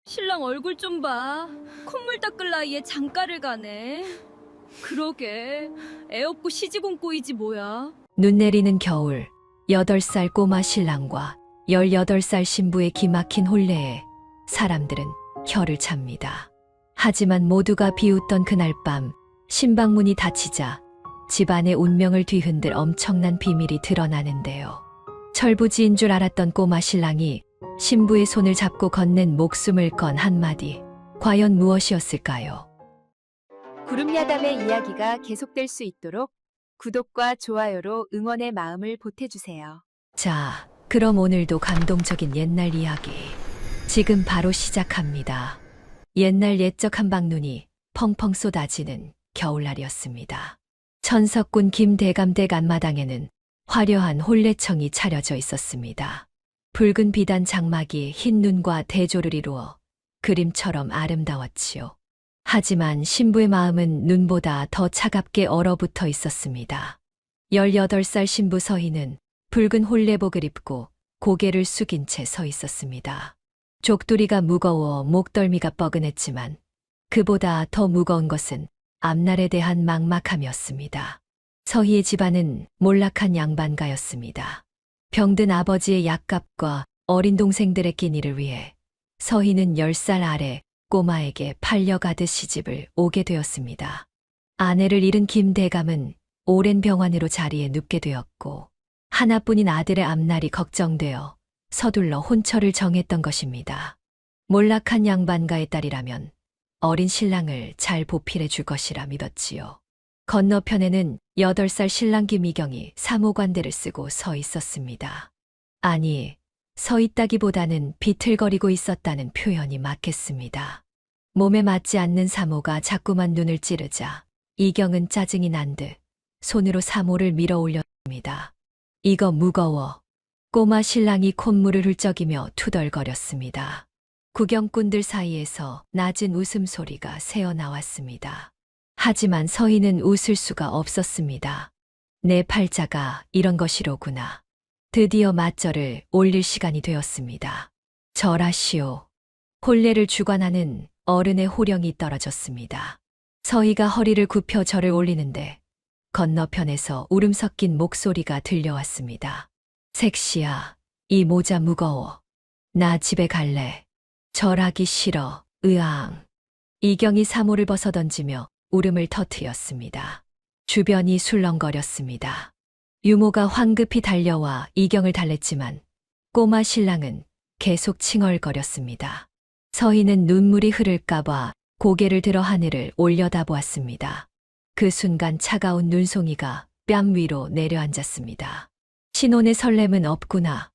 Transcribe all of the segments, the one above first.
신랑 얼굴 좀 봐. 콧물 닦을 나이에 장가를 가네. 그러게, 애 없고 시집온 꼴이지 뭐야. 눈 내리는 겨울, 8살 꼬마 신랑과 18살 신부의 기막힌 혼례에 사람들은 혀를 찹니다. 하지만 모두가 비웃던 그날 밤, 신방문이 닫히자 집안의 운명을 뒤흔들 엄청난 비밀이 드러나는데요. 철부지인 줄 알았던 꼬마 신랑이 신부의 손을 잡고 건넨 목숨을 건 한마디, 과연 무엇이었을까요? 구름야담의 이야기가 계속될 수 있도록 구독과 좋아요로 응원의 마음을 보태주세요. 자, 그럼 오늘도 감동적인 옛날 이야기 지금 바로 시작합니다. 옛날 옛적 한방눈이 펑펑 쏟아지는 겨울날이었습니다. 천석군 김대감댁 앞마당에는 화려한 혼례청이 차려져 있었습니다. 붉은 비단 장막이 흰 눈과 대조를 이루어 그림처럼 아름다웠지요. 하지만 신부의 마음은 눈보다 더 차갑게 얼어붙어 있었습니다. 18살 신부 서희는 붉은 혼례복을 입고 고개를 숙인 채 서 있었습니다. 족두리가 무거워 목덜미가 뻐근했지만 그보다 더 무거운 것은 앞날에 대한 막막함이었습니다. 서희의 집안은 몰락한 양반가였습니다. 병든 아버지의 약값과 어린 동생들의 끼니를 위해 서희는 10살 아래 꼬마에게 팔려가듯 시집을 오게 되었습니다. 아내를 잃은 김대감은 오랜 병환으로 자리에 눕게 되었고 하나뿐인 아들의 앞날이 걱정되어 서둘러 혼처를 정했던 것입니다. 몰락한 양반가의 딸이라면 어린 신랑을 잘 보필해 줄 것이라 믿었지요. 건너편에는 8살 신랑 김희경이 사모관대를 쓰고 서 있었습니다. 아니, 서 있다기보다는 비틀거리고 있었다는 표현이 맞겠습니다. 몸에 맞지 않는 사모가 자꾸만 눈을 찌르자 이경은 짜증이 난 듯 손으로 사모를 밀어 올렸습니다. 이거 무거워. 꼬마 신랑이 콧물을 훌쩍이며 투덜거렸습니다. 구경꾼들 사이에서 낮은 웃음소리가 새어나왔습니다. 하지만 서희는 웃을 수가 없었습니다. 내 팔자가 이런 것이로구나. 드디어 맞절을 올릴 시간이 되었습니다. 절하시오. 혼례를 주관하는 어른의 호령이 떨어졌습니다. 서희가 허리를 굽혀 절을 올리는데 건너편에서 울음 섞인 목소리가 들려왔습니다. 색시야, 이 모자 무거워. 나 집에 갈래. 절하기 싫어. 으앙. 이경이 사모를 벗어던지며 울음을 터뜨렸습니다. 주변이 술렁거렸습니다. 유모가 황급히 달려와 이경을 달랬지만 꼬마 신랑은 계속 칭얼거렸습니다. 서희는 눈물이 흐를까봐 고개를 들어 하늘을 올려다보았습니다. 그 순간 차가운 눈송이가 뺨 위로 내려앉았습니다. 신혼의 설렘은 없구나.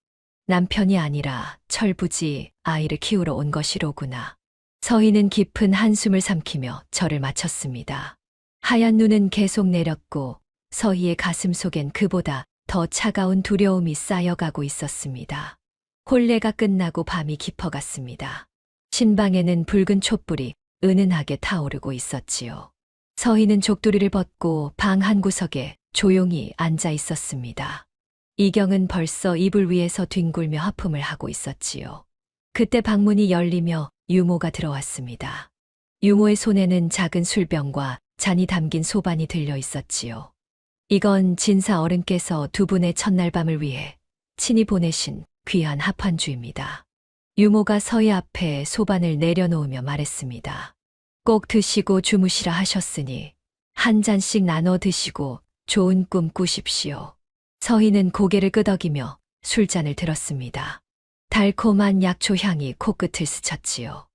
남편이 아니라 철부지 아이를 키우러 온 것이로구나. 서희는 깊은 한숨을 삼키며 절을 마쳤습니다. 하얀 눈은 계속 내렸고 서희의 가슴 속엔 그보다 더 차가운 두려움이 쌓여가고 있었습니다. 혼례가 끝나고 밤이 깊어갔습니다. 신방에는 붉은 촛불이 은은하게 타오르고 있었지요. 서희는 족두리를 벗고 방 한 구석에 조용히 앉아 있었습니다. 이경은 벌써 이불 위에서 뒹굴며 하품을 하고 있었지요. 그때 방문이 열리며 유모가 들어왔습니다. 유모의 손에는 작은 술병과 잔이 담긴 소반이 들려 있었지요. 이건 진사 어른께서 두 분의 첫날 밤을 위해 친히 보내신 귀한 합환주입니다. 유모가 서희 앞에 소반을 내려놓으며 말했습니다. 꼭 드시고 주무시라 하셨으니 한 잔씩 나눠 드시고 좋은 꿈 꾸십시오. 서희는 고개를 끄덕이며 술잔을 들었습니다. 달콤한 약초 향이 코끝을 스쳤지요.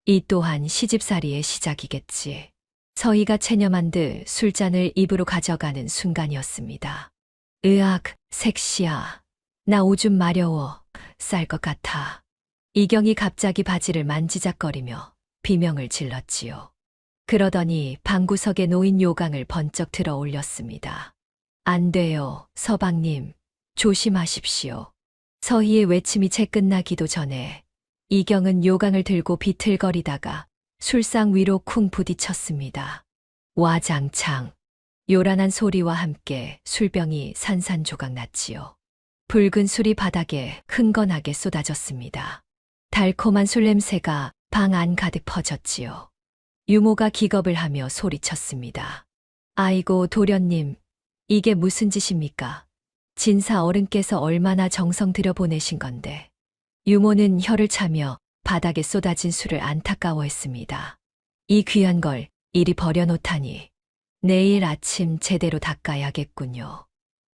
이 또한 시집살이의 시작이겠지. 서희가 체념한 듯 술잔을 입으로 가져가는 순간이었습니다. 으악, 색시야. 나 오줌 마려워. 쌀 것 같아. 이경이 갑자기 바지를 만지작거리며 비명을 질렀지요. 그러더니 방구석에 놓인 요강을 번쩍 들어 올렸습니다. 안 돼요, 서방님. 조심하십시오. 서희의 외침이 채 끝나기도 전에 이경은 요강을 들고 비틀거리다가 술상 위로 쿵 부딪혔습니다. 와장창. 요란한 소리와 함께 술병이 산산조각 났지요. 붉은 술이 바닥에 흥건하게 쏟아졌습니다. 달콤한 술 냄새가 방 안 가득 퍼졌지요. 유모가 기겁을 하며 소리쳤습니다. 아이고 도련님, 이게 무슨 짓입니까? 진사 어른께서 얼마나 정성 들여 보내신 건데. 유모는 혀를 차며 바닥에 쏟아진 술을 안타까워했습니다. 이 귀한 걸 이리 버려놓다니 내일 아침 제대로 닦아야겠군요.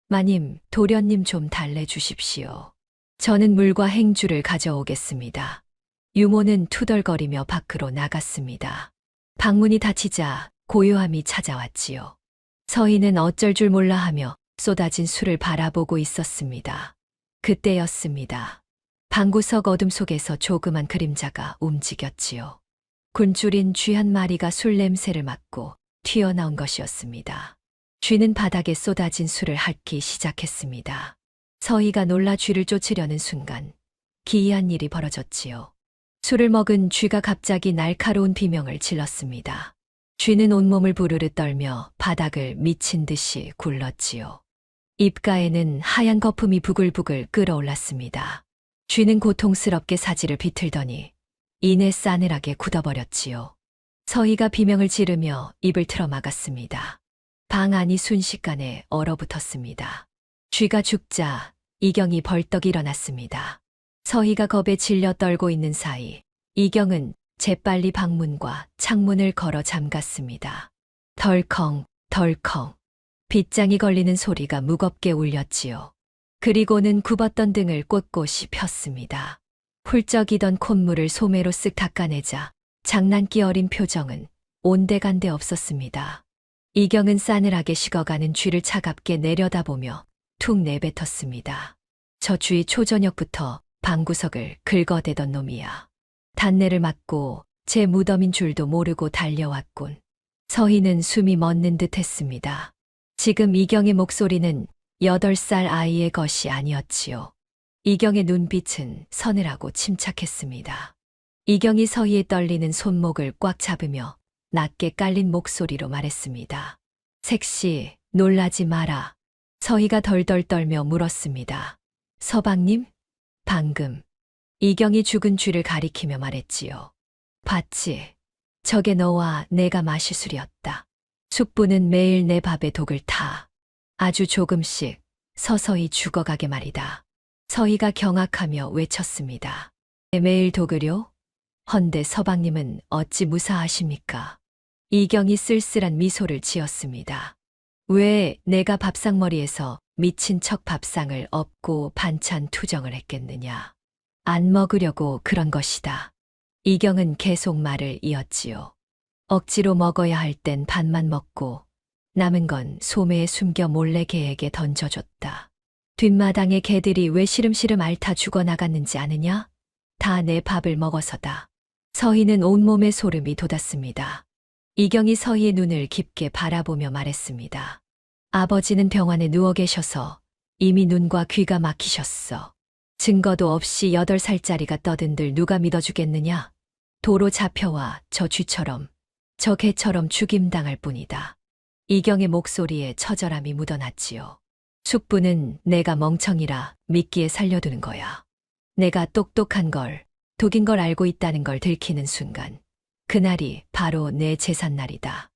마님, 도련님 좀 달래주십시오. 저는 물과 행주를 가져오겠습니다. 유모는 투덜거리며 밖으로 나갔습니다. 방문이 닫히자 고요함이 찾아왔지요. 서희는 어쩔 줄 몰라 하며 쏟아진 술을 바라보고 있었습니다. 그때였습니다. 방구석 어둠 속에서 조그만 그림자가 움직였지요. 굶주린 쥐 한 마리가 술 냄새를 맡고 튀어나온 것이었습니다. 쥐는 바닥에 쏟아진 술을 핥기 시작했습니다. 서희가 놀라 쥐를 쫓으려는 순간 기이한 일이 벌어졌지요. 술을 먹은 쥐가 갑자기 날카로운 비명을 질렀습니다. 쥐는 온몸을 부르르 떨며 바닥을 미친 듯이 굴렀지요. 입가에는 하얀 거품이 부글부글 끓어올랐습니다. 쥐는 고통스럽게 사지를 비틀더니 이내 싸늘하게 굳어버렸지요. 서희가 비명을 지르며 입을 틀어 막았습니다. 방 안이 순식간에 얼어붙었습니다. 쥐가 죽자 이경이 벌떡 일어났습니다. 서희가 겁에 질려 떨고 있는 사이 이경은 재빨리 방문과 창문을 걸어 잠갔습니다. 덜컹 덜컹 빗장이 걸리는 소리가 무겁게 울렸지요. 그리고는 굽었던 등을 꼿꼿이 폈습니다. 훌쩍이던 콧물을 소매로 쓱 닦아내자 장난기 어린 표정은 온데간데 없었습니다. 이경은 싸늘하게 식어가는 쥐를 차갑게 내려다보며 툭 내뱉었습니다. 저 쥐 초저녁부터 방구석을 긁어대던 놈이야. 단내를 맡고 제 무덤인 줄도 모르고 달려왔군. 서희는 숨이 멎는 듯 했습니다. 지금 이경의 목소리는 8살 아이의 것이 아니었지요. 이경의 눈빛은 서늘하고 침착했습니다. 이경이 서희의 떨리는 손목을 꽉 잡으며 낮게 깔린 목소리로 말했습니다. 색시, 놀라지 마라. 서희가 덜덜 떨며 물었습니다. 서방님? 방금. 이경이 죽은 쥐를 가리키며 말했지요. 봤지? 저게 너와 내가 마실 술이었다. 숙부는 매일 내 밥에 독을 타. 아주 조금씩 서서히 죽어가게 말이다. 서희가 경악하며 외쳤습니다. 매일 독을요? 헌데 서방님은 어찌 무사하십니까? 이경이 쓸쓸한 미소를 지었습니다. 왜 내가 밥상머리에서 미친 척 밥상을 엎고 반찬 투정을 했겠느냐. 안 먹으려고 그런 것이다. 이경은 계속 말을 이었지요. 억지로 먹어야 할 땐 반만 먹고 남은 건 소매에 숨겨 몰래 개에게 던져줬다. 뒷마당에 개들이 왜 시름시름 앓다 죽어나갔는지 아느냐? 다 내 밥을 먹어서다. 서희는 온몸에 소름이 돋았습니다. 이경이 서희의 눈을 깊게 바라보며 말했습니다. 아버지는 병원에 누워 계셔서 이미 눈과 귀가 막히셨어. 증거도 없이 8살짜리가 떠든들 누가 믿어주겠느냐? 도로 잡혀와 저 쥐처럼, 저 개처럼 죽임당할 뿐이다. 이경의 목소리에 처절함이 묻어났지요. 숙부는 내가 멍청이라 믿기에 살려두는 거야. 내가 똑똑한 걸, 독인 걸 알고 있다는 걸 들키는 순간, 그날이 바로 내 제삿날이다.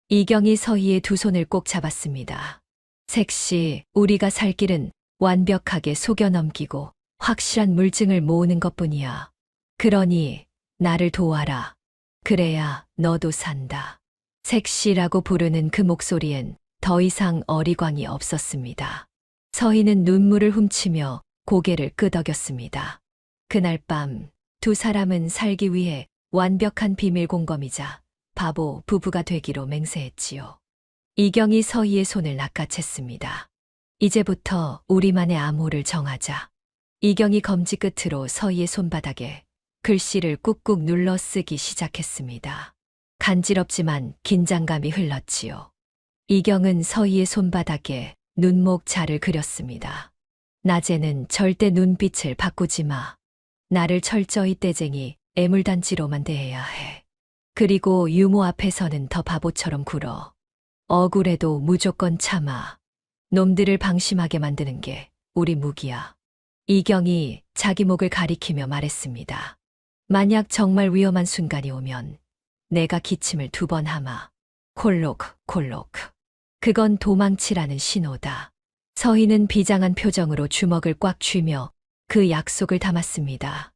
이경이 서희의 두 손을 꼭 잡았습니다. 색시, 우리가 살 길은 완벽하게 속여 넘기고 확실한 물증을 모으는 것뿐이야. 그러니 나를 도와라. 그래야 너도 산다. 색시라고 부르는 그 목소리엔 더 이상 어리광이 없었습니다. 서희는 눈물을 훔치며 고개를 끄덕였습니다. 그날 밤 두 사람은 살기 위해 완벽한 비밀 공범이자 바보 부부가 되기로 맹세했지요. 이경이 서희의 손을 낚아챘습니다. 이제부터 우리만의 암호를 정하자. 이경이 검지 끝으로 서희의 손바닥에 글씨를 꾹꾹 눌러 쓰기 시작했습니다. 간지럽지만 긴장감이 흘렀지요. 이경은 서희의 손바닥에 눈목 자를 그렸습니다. 낮에는 절대 눈빛을 바꾸지 마. 나를 철저히 떼쟁이 애물단지로만 대해야 해. 그리고 유모 앞에서는 더 바보처럼 굴어. 억울해도 무조건 참아. 놈들을 방심하게 만드는 게 우리 무기야. 이경이 자기 목을 가리키며 말했습니다. 만약 정말 위험한 순간이 오면 내가 기침을 2번 하마. 콜록, 콜록. 그건 도망치라는 신호다. 서희는 비장한 표정으로 주먹을 꽉 쥐며 그 약속을 담았습니다.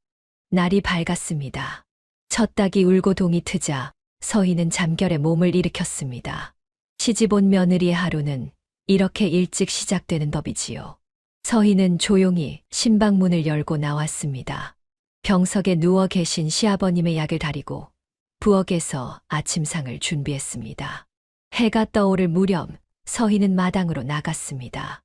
날이 밝았습니다. 첫 닭이 울고 동이 트자 서희는 잠결에 몸을 일으켰습니다. 시집온 며느리의 하루는 이렇게 일찍 시작되는 법이지요. 서희는 조용히 신방문을 열고 나왔습니다. 병석에 누워 계신 시아버님의 약을 다리고 부엌에서 아침상을 준비했습니다. 해가 떠오를 무렵 서희는 마당으로 나갔습니다.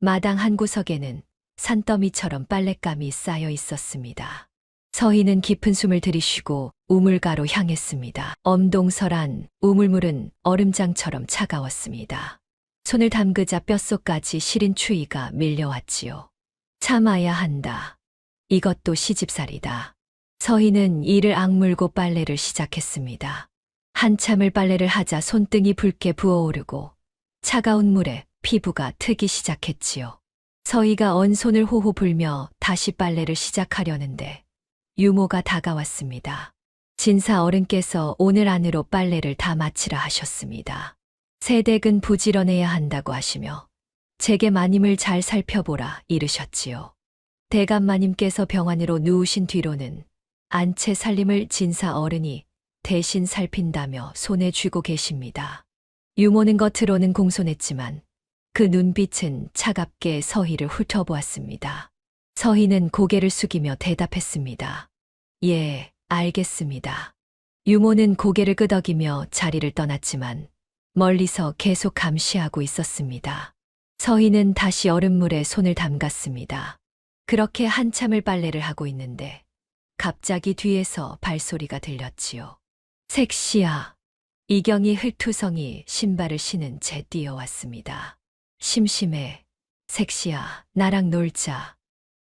마당 한 구석에는 산더미처럼 빨랫감이 쌓여 있었습니다. 서희는 깊은 숨을 들이쉬고 우물가로 향했습니다. 엄동설한 우물물은 얼음장처럼 차가웠습니다. 손을 담그자 뼛속까지 시린 추위가 밀려왔지요. 참아야 한다. 이것도 시집살이다. 서희는 이를 악물고 빨래를 시작했습니다. 한참을 빨래를 하자 손등이 붉게 부어오르고 차가운 물에 피부가 트기 시작했지요. 서희가 언 손을 호호 불며 다시 빨래를 시작하려는데 유모가 다가왔습니다. 진사 어른께서 오늘 안으로 빨래를 다 마치라 하셨습니다. 새댁은 부지런해야 한다고 하시며 제게 마님을 잘 살펴보라 이르셨지요. 대감마님께서 병환으로 누우신 뒤로는 안채 살림을 진사 어른이 대신 살핀다며 손에 쥐고 계십니다. 유모는 겉으로는 공손했지만 그 눈빛은 차갑게 서희를 훑어보았습니다. 서희는 고개를 숙이며 대답했습니다. 예, 알겠습니다. 유모는 고개를 끄덕이며 자리를 떠났지만 멀리서 계속 감시하고 있었습니다. 서희는 다시 얼음물에 손을 담갔습니다. 그렇게 한참을 빨래를 하고 있는데 갑자기 뒤에서 발소리가 들렸지요. 색시야. 이경이 흙투성이 신발을 신은 채 뛰어왔습니다. 심심해. 색시야, 나랑 놀자.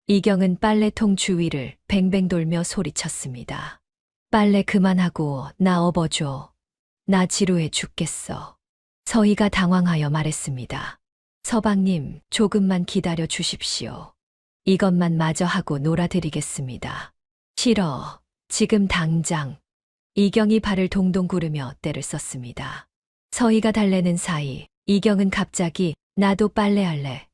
이경은 빨래통 주위를 뱅뱅 돌며 소리쳤습니다. 빨래 그만하고 나 업어줘. 나 지루해 죽겠어. 서희가 당황하여 말했습니다. 서방님, 조금만 기다려 주십시오. 이것만 마저 하고 놀아드리겠습니다. 싫어. 지금 당장. 이경이 발을 동동 구르며 떼를 썼습니다. 서희가 달래는 사이 이경은 갑자기 나도 빨래할래.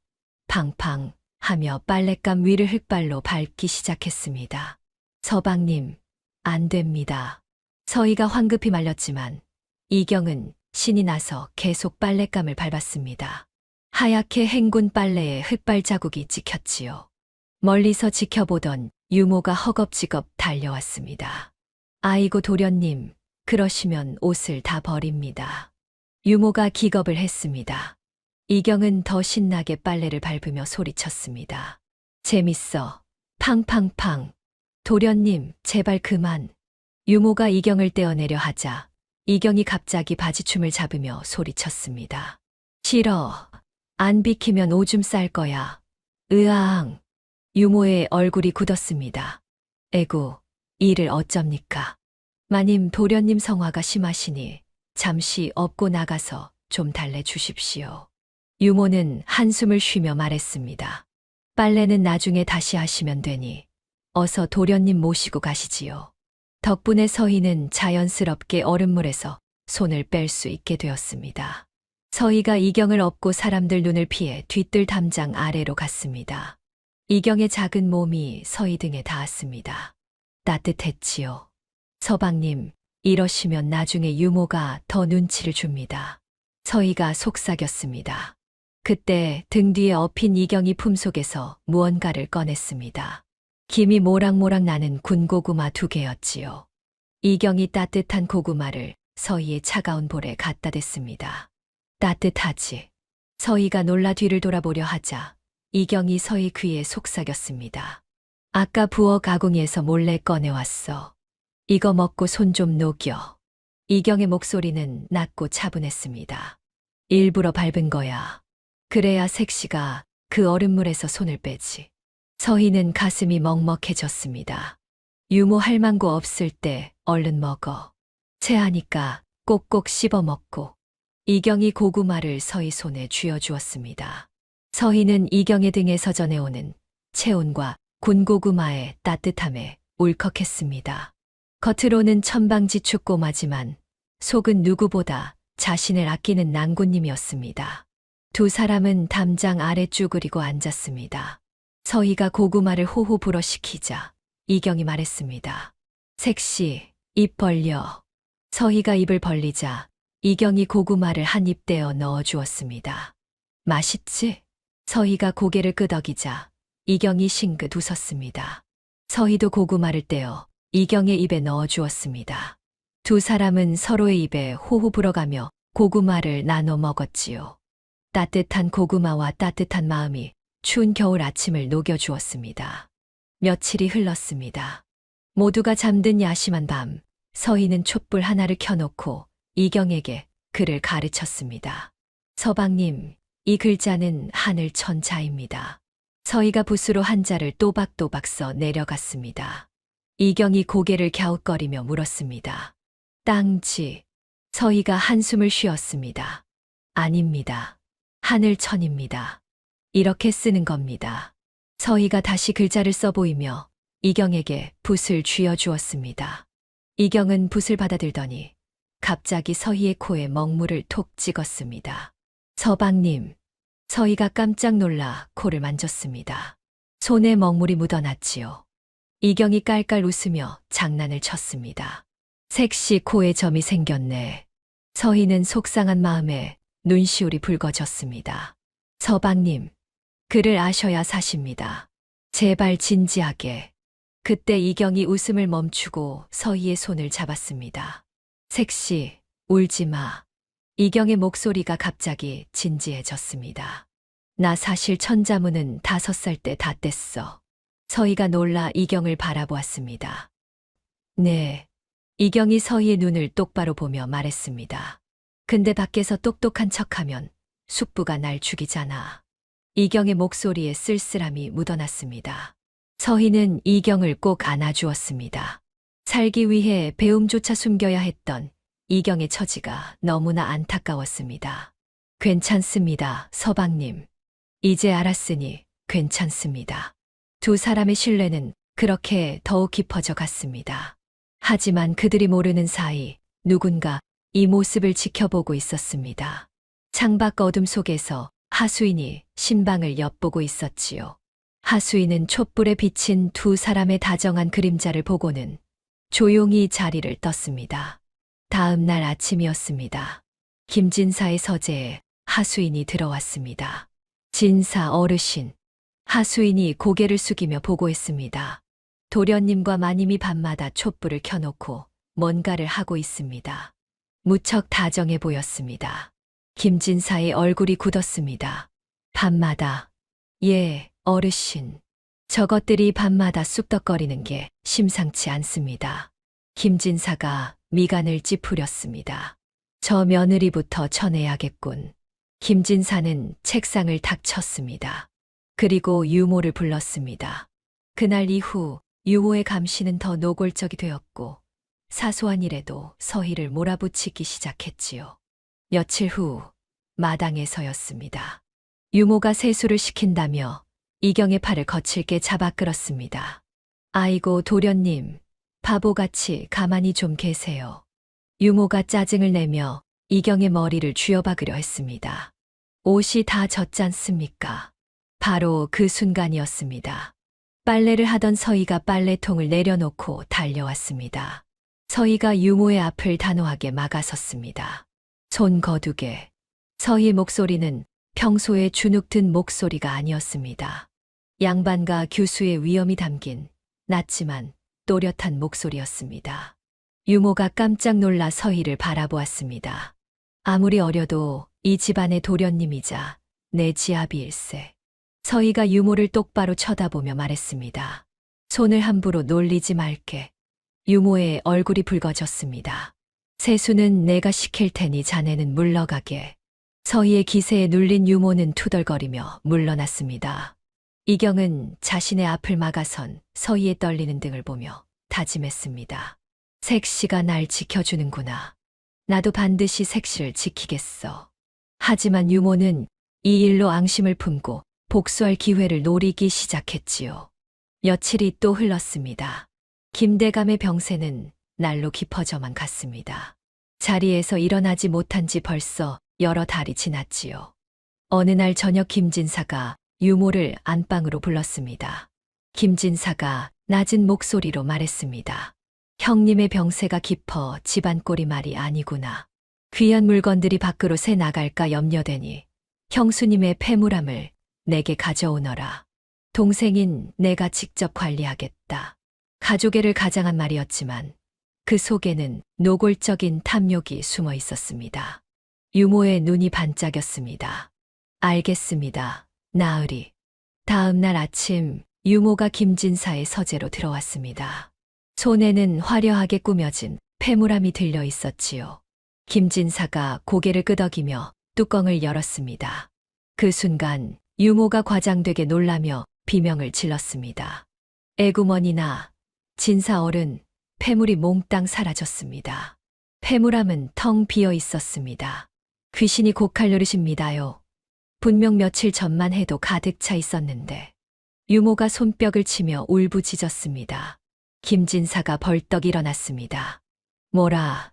팡팡 하며 빨랫감 위를 흙발로 밟기 시작했습니다. 서방님, 안 됩니다. 서희가 황급히 말렸지만 이경은 신이 나서 계속 빨랫감을 밟았습니다. 하얗게 헹군 빨래에 흙발 자국이 찍혔지요. 멀리서 지켜보던 유모가 허겁지겁 달려왔습니다. 아이고 도련님, 그러시면 옷을 다 버립니다. 유모가 기겁을 했습니다. 이경은 더 신나게 빨래를 밟으며 소리쳤습니다. 재밌어. 팡팡팡. 도련님, 제발 그만. 유모가 이경을 떼어내려 하자 이경이 갑자기 바지춤을 잡으며 소리쳤습니다. 싫어. 안 비키면 오줌 쌀 거야. 으앙. 유모의 얼굴이 굳었습니다. 에구, 이를 어쩝니까? 마님 도련님 성화가 심하시니 잠시 업고 나가서 좀 달래주십시오. 유모는 한숨을 쉬며 말했습니다. 빨래는 나중에 다시 하시면 되니 어서 도련님 모시고 가시지요. 덕분에 서희는 자연스럽게 얼음물에서 손을 뺄 수 있게 되었습니다. 서희가 이경을 업고 사람들 눈을 피해 뒤뜰 담장 아래로 갔습니다. 이경의 작은 몸이 서희 등에 닿았습니다. 따뜻했지요. 서방님, 이러시면 나중에 유모가 더 눈치를 줍니다. 서희가 속삭였습니다. 그때 등 뒤에 엎인 이경이 품속에서 무언가를 꺼냈습니다. 김이 모락모락 나는 군고구마 2개였지요. 이경이 따뜻한 고구마를 서희의 차가운 볼에 갖다 댔습니다. 따뜻하지. 서희가 놀라 뒤를 돌아보려 하자 이경이 서희 귀에 속삭였습니다. 아까 부엌 아궁이에서 몰래 꺼내왔어. 이거 먹고 손 좀 녹여. 이경의 목소리는 낮고 차분했습니다. 일부러 밟은 거야. 그래야 색시가 그 얼음물에서 손을 빼지. 서희는 가슴이 먹먹해졌습니다. 유모 할망구 없을 때 얼른 먹어. 체하니까 꼭꼭 씹어 먹고. 이경이 고구마를 서희 손에 쥐어주었습니다. 서희는 이경의 등에서 전해오는 체온과 군고구마의 따뜻함에 울컥했습니다. 겉으로는 천방지축 꼬마지만 속은 누구보다 자신을 아끼는 낭군님이었습니다. 두 사람은 담장 아래 쭈그리고 앉았습니다. 서희가 고구마를 호호 불어시키자 이경이 말했습니다. 색시, 입 벌려. 서희가 입을 벌리자 이경이 고구마를 한 입 떼어 넣어 주었습니다. 맛있지? 서희가 고개를 끄덕이자 이경이 싱긋 웃었습니다. 서희도 고구마를 떼어 이경의 입에 넣어 주었습니다. 두 사람은 서로의 입에 호호 불어가며 고구마를 나눠 먹었지요. 따뜻한 고구마와 따뜻한 마음이 추운 겨울 아침을 녹여주었습니다. 며칠이 흘렀습니다. 모두가 잠든 야심한 밤, 서희는 촛불 하나를 켜놓고 이경에게 글을 가르쳤습니다. 서방님, 이 글자는 하늘 천자입니다. 서희가 붓으로 한자를 또박또박 써 내려갔습니다. 이경이 고개를 갸웃거리며 물었습니다. 땅지. 서희가 한숨을 쉬었습니다. 아닙니다. 하늘천입니다. 이렇게 쓰는 겁니다. 서희가 다시 글자를 써보이며 이경에게 붓을 쥐어주었습니다. 이경은 붓을 받아들더니 갑자기 서희의 코에 먹물을 톡 찍었습니다. 서방님. 서희가 깜짝 놀라 코를 만졌습니다. 손에 먹물이 묻어났지요. 이경이 깔깔 웃으며 장난을 쳤습니다. 색시 코에 점이 생겼네. 서희는 속상한 마음에 눈시울이 붉어졌습니다. 서방님, 글을 아셔야 사십니다. 제발 진지하게. 그때 이경이 웃음을 멈추고 서희의 손을 잡았습니다. 색시, 울지 마. 이경의 목소리가 갑자기 진지해졌습니다. 나 사실 천자문은 5살 때 다 뗐어. 서희가 놀라 이경을 바라보았습니다. 네. 이경이 서희의 눈을 똑바로 보며 말했습니다. 근데 밖에서 똑똑한 척하면 숙부가 날 죽이잖아. 이경의 목소리에 쓸쓸함이 묻어났습니다. 서희는 이경을 꼭 안아주었습니다. 살기 위해 배움조차 숨겨야 했던 이경의 처지가 너무나 안타까웠습니다. 괜찮습니다, 서방님. 이제 알았으니 괜찮습니다. 두 사람의 신뢰는 그렇게 더욱 깊어져 갔습니다. 하지만 그들이 모르는 사이 누군가 이 모습을 지켜보고 있었습니다. 창밖 어둠 속에서 하수인이 신방을 엿보고 있었지요. 하수인은 촛불에 비친 두 사람의 다정한 그림자를 보고는 조용히 자리를 떴습니다. 다음 날 아침이었습니다. 김진사의 서재에 하수인이 들어왔습니다. 진사 어르신. 하수인이 고개를 숙이며 보고했습니다. 도련님과 마님이 밤마다 촛불을 켜놓고 뭔가를 하고 있습니다. 무척 다정해 보였습니다. 김진사의 얼굴이 굳었습니다. 밤마다. 예, 어르신. 저것들이 밤마다 쑥덕거리는 게 심상치 않습니다. 김진사가 미간을 찌푸렸습니다. 저 며느리부터 쳐내야겠군. 김진사는 책상을 탁 쳤습니다. 그리고 유모를 불렀습니다. 그날 이후 유모의 감시는 더 노골적이 되었고 사소한 일에도 서희를 몰아붙이기 시작했지요. 며칠 후 마당에서였습니다. 유모가 세수를 시킨다며 이경의 팔을 거칠게 잡아 끌었습니다. 아이고 도련님, 바보같이 가만히 좀 계세요. 유모가 짜증을 내며 이경의 머리를 쥐어박으려 했습니다. 옷이 다 젖잖습니까? 바로 그 순간이었습니다. 빨래를 하던 서희가 빨래통을 내려놓고 달려왔습니다. 서희가 유모의 앞을 단호하게 막아섰습니다. 손 거두게. 서희의 목소리는 평소에 주눅든 목소리가 아니었습니다. 양반과 교수의 위엄이 담긴 낮지만 또렷한 목소리였습니다. 유모가 깜짝 놀라 서희를 바라보았습니다. 아무리 어려도 이 집안의 도련님이자 내 지아비일세. 서희가 유모를 똑바로 쳐다보며 말했습니다. 손을 함부로 놀리지 말게. 유모의 얼굴이 붉어졌습니다. 세수는 내가 시킬 테니 자네는 물러가게. 서희의 기세에 눌린 유모는 투덜거리며 물러났습니다. 이경은 자신의 앞을 막아선 서희의 떨리는 등을 보며 다짐했습니다. 색시가 날 지켜주는구나. 나도 반드시 색시를 지키겠어. 하지만 유모는 이 일로 앙심을 품고 복수할 기회를 노리기 시작했지요. 며칠이 또 흘렀습니다. 김대감의 병세는 날로 깊어져만 갔습니다. 자리에서 일어나지 못한 지 벌써 여러 달이 지났지요. 어느 날 저녁 김진사가 유모를 안방으로 불렀습니다. 김진사가 낮은 목소리로 말했습니다. 형님의 병세가 깊어 집안 꼴이 말이 아니구나. 귀한 물건들이 밖으로 새 나갈까 염려되니 형수님의 폐물함을 내게 가져오너라. 동생인 내가 직접 관리하겠다. 가족애를 가장한 말이었지만 그 속에는 노골적인 탐욕이 숨어 있었습니다. 유모의 눈이 반짝였습니다. 알겠습니다. 나으리. 다음 날 아침 유모가 김진사의 서재로 들어왔습니다. 손에는 화려하게 꾸며진 폐물함이 들려 있었지요. 김진사가 고개를 끄덕이며 뚜껑을 열었습니다. 그 순간 유모가 과장되게 놀라며 비명을 질렀습니다. 에구머니나 진사 어른, 폐물이 몽땅 사라졌습니다. 폐물함은 텅 비어 있었습니다. 귀신이 곡할 노릇입니다요. 분명 며칠 전만 해도 가득 차 있었는데. 유모가 손뼉을 치며 울부짖었습니다. 김진사가 벌떡 일어났습니다. 뭐라,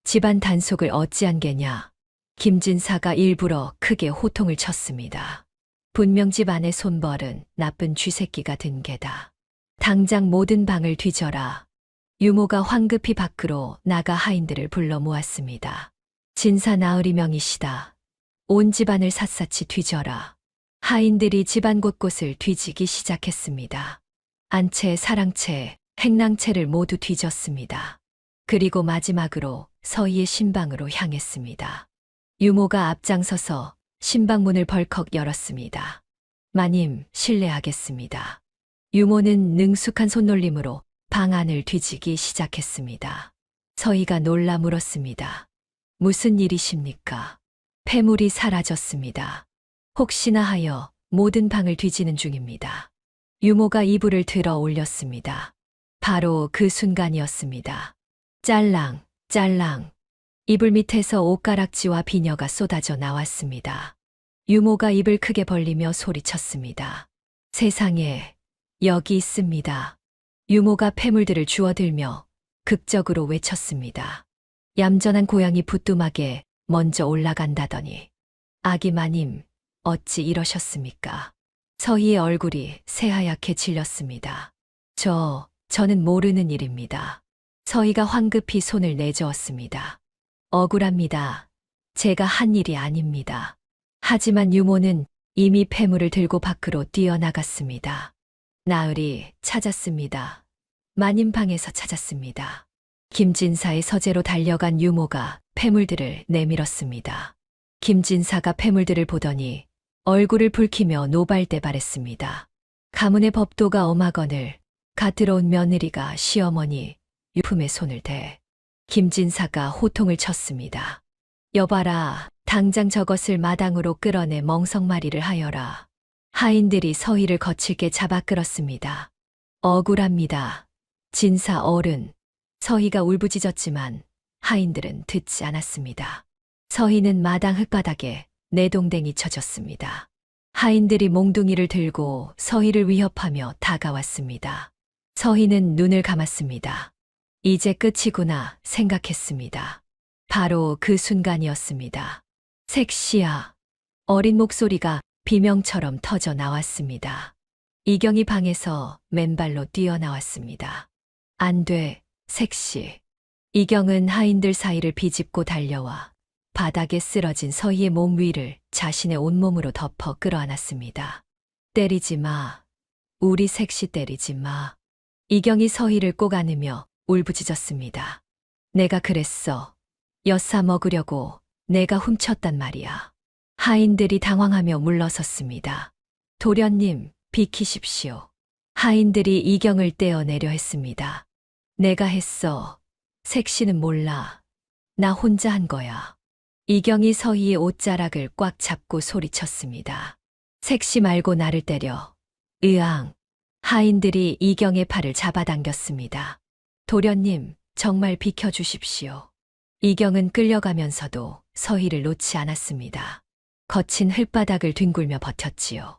집안 단속을 어찌한 게냐. 김진사가 일부러 크게 호통을 쳤습니다. 분명 집 안에 손벌은 나쁜 쥐새끼가 든 게다. 당장 모든 방을 뒤져라. 유모가 황급히 밖으로 나가 하인들을 불러 모았습니다. 진사 나으리 명이시다. 온 집안을 샅샅이 뒤져라. 하인들이 집안 곳곳을 뒤지기 시작했습니다. 안채, 사랑채, 행랑채를 모두 뒤졌습니다. 그리고 마지막으로 서희의 신방으로 향했습니다. 유모가 앞장서서 신방문을 벌컥 열었습니다. 마님, 실례하겠습니다. 유모는 능숙한 손놀림으로 방 안을 뒤지기 시작했습니다. 서희가 놀라 물었습니다. 무슨 일이십니까? 폐물이 사라졌습니다. 혹시나 하여 모든 방을 뒤지는 중입니다. 유모가 이불을 들어 올렸습니다. 바로 그 순간이었습니다. 짤랑, 짤랑. 이불 밑에서 옷가락지와 비녀가 쏟아져 나왔습니다. 유모가 입을 크게 벌리며 소리쳤습니다. 세상에, 여기 있습니다. 유모가 폐물들을 주워들며 극적으로 외쳤습니다. 얌전한 고양이 부뚜막에 먼저 올라간다더니. 아기 마님, 어찌 이러셨습니까? 서희의 얼굴이 새하얗게 질렸습니다. 저는 모르는 일입니다. 서희가 황급히 손을 내저었습니다. 억울합니다. 제가 한 일이 아닙니다. 하지만 유모는 이미 폐물을 들고 밖으로 뛰어나갔습니다. 나으리 찾았습니다. 마님 방에서 찾았습니다. 김진사의 서재로 달려간 유모가 폐물들을 내밀었습니다. 김진사가 폐물들을 보더니 얼굴을 붉히며 노발대발했습니다. 가문의 법도가 엄하거늘 갓 들어온 며느리가 시어머니 유품에 손을 대. 김진사가 호통을 쳤습니다. 여봐라, 당장 저것을 마당으로 끌어내 멍석마리를 하여라. 하인들이 서희를 거칠게 잡아 끌었습니다. 억울합니다. 진사 어른. 서희가 울부짖었지만 하인들은 듣지 않았습니다. 서희는 마당 흙바닥에 내동댕이 쳐졌습니다. 하인들이 몽둥이를 들고 서희를 위협하며 다가왔습니다. 서희는 눈을 감았습니다. 이제 끝이구나 생각했습니다. 바로 그 순간이었습니다. 색시야. 어린 목소리가 비명처럼 터져 나왔습니다. 이경이 방에서 맨발로 뛰어나왔습니다. 안 돼, 색시. 이경은 하인들 사이를 비집고 달려와 바닥에 쓰러진 서희의 몸 위를 자신의 온몸으로 덮어 끌어안았습니다. 때리지 마. 우리 색시 때리지 마. 이경이 서희를 꼭 안으며 울부짖었습니다. 내가 그랬어. 엿사 먹으려고 내가 훔쳤단 말이야. 하인들이 당황하며 물러섰습니다. 도련님, 비키십시오. 하인들이 이경을 떼어내려 했습니다. 내가 했어. 색시는 몰라. 나 혼자 한 거야. 이경이 서희의 옷자락을 꽉 잡고 소리쳤습니다. 색시 말고 나를 때려. 으앙. 하인들이 이경의 팔을 잡아당겼습니다. 도련님, 정말 비켜주십시오. 이경은 끌려가면서도 서희를 놓지 않았습니다. 거친 흙바닥을 뒹굴며 버텼지요.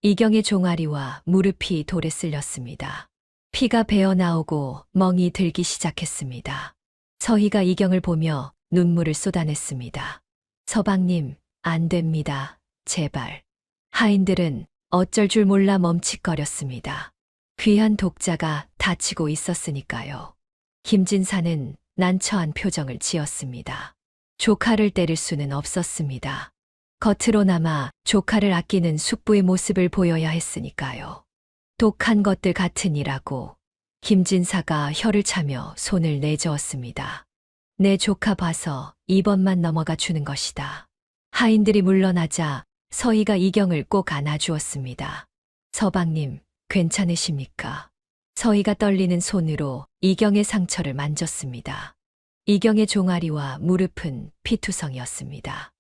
이경의 종아리와 무릎이 돌에 쓸렸습니다. 피가 배어 나오고 멍이 들기 시작했습니다. 서희가 이경을 보며 눈물을 쏟아냈습니다. 서방님, 안 됩니다. 제발. 하인들은 어쩔 줄 몰라 멈칫거렸습니다. 귀한 독자가 다치고 있었으니까요. 김진사는 난처한 표정을 지었습니다. 조카를 때릴 수는 없었습니다. 겉으로나마 조카를 아끼는 숙부의 모습을 보여야 했으니까요. 독한 것들 같으니라고 김진사가 혀를 차며 손을 내저었습니다. 내 조카 봐서 이번만 넘어가 주는 것이다. 하인들이 물러나자 서희가 이경을 꼭 안아주었습니다. 서방님, 괜찮으십니까? 서희가 떨리는 손으로 이경의 상처를 만졌습니다. 이경의 종아리와 무릎은 피투성이었습니다.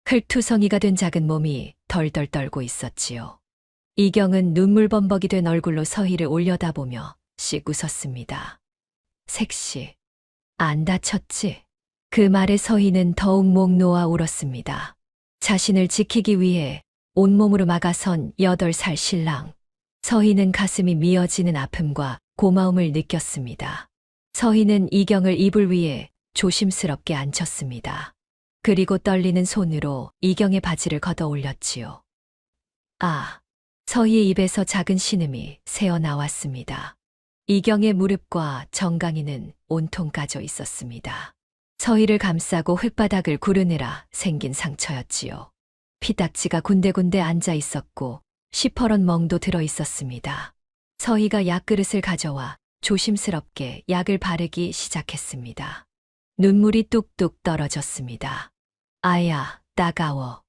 흙투성이가 된 작은 몸이 덜덜 떨고 있었지요. 이경은 눈물범벅이 된 얼굴로 서희를 올려다보며 씩 웃었습니다. 색시, 안 다쳤지? 그 말에 서희는 더욱 목 놓아 울었습니다. 자신을 지키기 위해 온몸으로 막아선 8살 신랑. 서희는 가슴이 미어지는 아픔과 고마움을 느꼈습니다. 서희는 이경을 이불 위에 조심스럽게 앉혔습니다. 그리고 떨리는 손으로 이경의 바지를 걷어 올렸지요. 아, 서희의 입에서 작은 신음이 새어 나왔습니다. 이경의 무릎과 정강이는 온통 까져 있었습니다. 서희를 감싸고 흙바닥을 구르느라 생긴 상처였지요. 피딱지가 군데군데 앉아 있었고 시퍼런 멍도 들어 있었습니다. 서희가 약그릇을 가져와 조심스럽게 약을 바르기 시작했습니다. 눈물이 뚝뚝 떨어졌습니다. 아야, 따가워.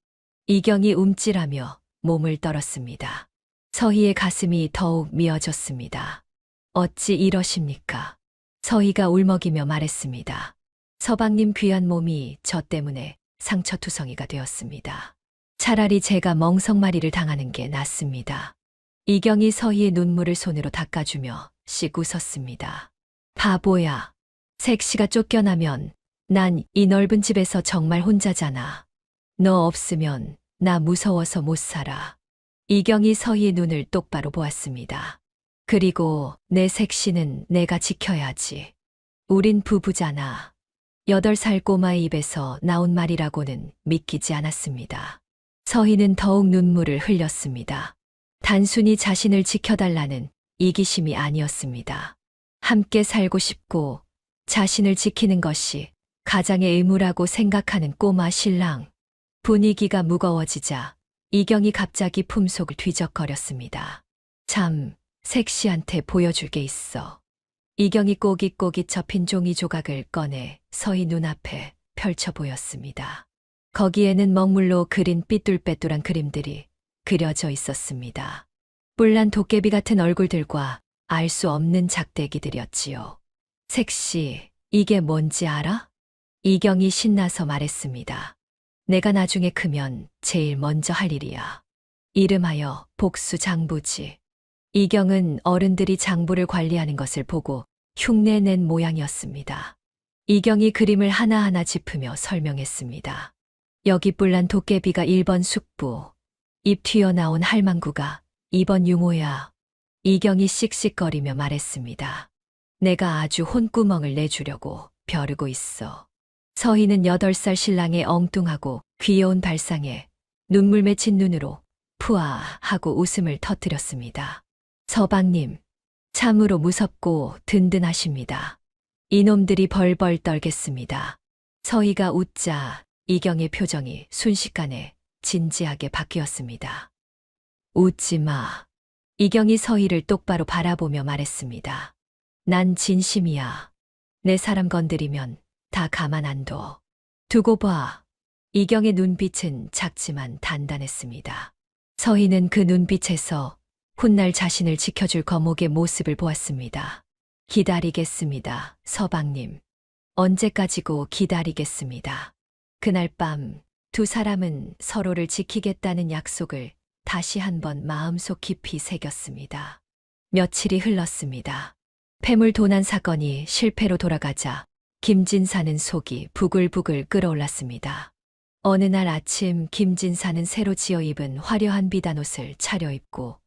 이경이 움찔하며 몸을 떨었습니다. 서희의 가슴이 더욱 미어졌습니다. 어찌 이러십니까? 서희가 울먹이며 말했습니다. 서방님 귀한 몸이 저 때문에 상처투성이가 되었습니다. 차라리 제가 멍석마리를 당하는 게 낫습니다. 이경이 서희의 눈물을 손으로 닦아주며 씩 웃었습니다. 바보야. 색시가 쫓겨나면 난 이 넓은 집에서 정말 혼자잖아. 너 없으면 나 무서워서 못 살아. 이경이 서희의 눈을 똑바로 보았습니다. 그리고 내 색시는 내가 지켜야지. 우린 부부잖아. 8살 꼬마의 입에서 나온 말이라고는 믿기지 않았습니다. 서희는 더욱 눈물을 흘렸습니다. 단순히 자신을 지켜달라는 이기심이 아니었습니다. 함께 살고 싶고 자신을 지키는 것이 가장의 의무라고 생각하는 꼬마 신랑. 분위기가 무거워지자 이경이 갑자기 품속을 뒤적거렸습니다. 참, 색시한테 보여줄 게 있어. 이경이 꼬깃꼬깃 접힌 종이 조각을 꺼내 서희 눈앞에 펼쳐 보였습니다. 거기에는 먹물로 그린 삐뚤빼뚤한 그림들이 그려져 있었습니다. 뿔난 도깨비 같은 얼굴들과 알 수 없는 작대기들이었지요. 색시, 이게 뭔지 알아? 이경이 신나서 말했습니다. 내가 나중에 크면 제일 먼저 할 일이야. 이름하여 복수장부지. 이경은 어른들이 장부를 관리하는 것을 보고 흉내낸 모양이었습니다. 이경이 그림을 하나하나 짚으며 설명했습니다. 여기 뿔난 도깨비가 1번 숙부, 입 튀어나온 할망구가 2번 유모야. 이경이 씩씩거리며 말했습니다. 내가 아주 혼구멍을 내주려고 벼르고 있어. 서희는 8살 신랑의 엉뚱하고 귀여운 발상에 눈물 맺힌 눈으로 푸아 하고 웃음을 터뜨렸습니다. 서방님, 참으로 무섭고 든든하십니다. 이놈들이 벌벌 떨겠습니다. 서희가 웃자 이경의 표정이 순식간에 진지하게 바뀌었습니다. 웃지 마. 이경이 서희를 똑바로 바라보며 말했습니다. 난 진심이야. 내 사람 건드리면 다 가만 안 둬. 두고 봐. 이경의 눈빛은 작지만 단단했습니다. 서희는 그 눈빛에서 훗날 자신을 지켜줄 거목의 모습을 보았습니다. 기다리겠습니다, 서방님. 언제까지고 기다리겠습니다. 그날 밤 두 사람은 서로를 지키겠다는 약속을 다시 한번 마음속 깊이 새겼습니다. 며칠이 흘렀습니다. 폐물 도난 사건이 실패로 돌아가자 김진사는 속이 부글부글 끓어올랐습니다. 어느 날 아침 김진사는 새로 지어 입은 화려한 비단옷을 차려입고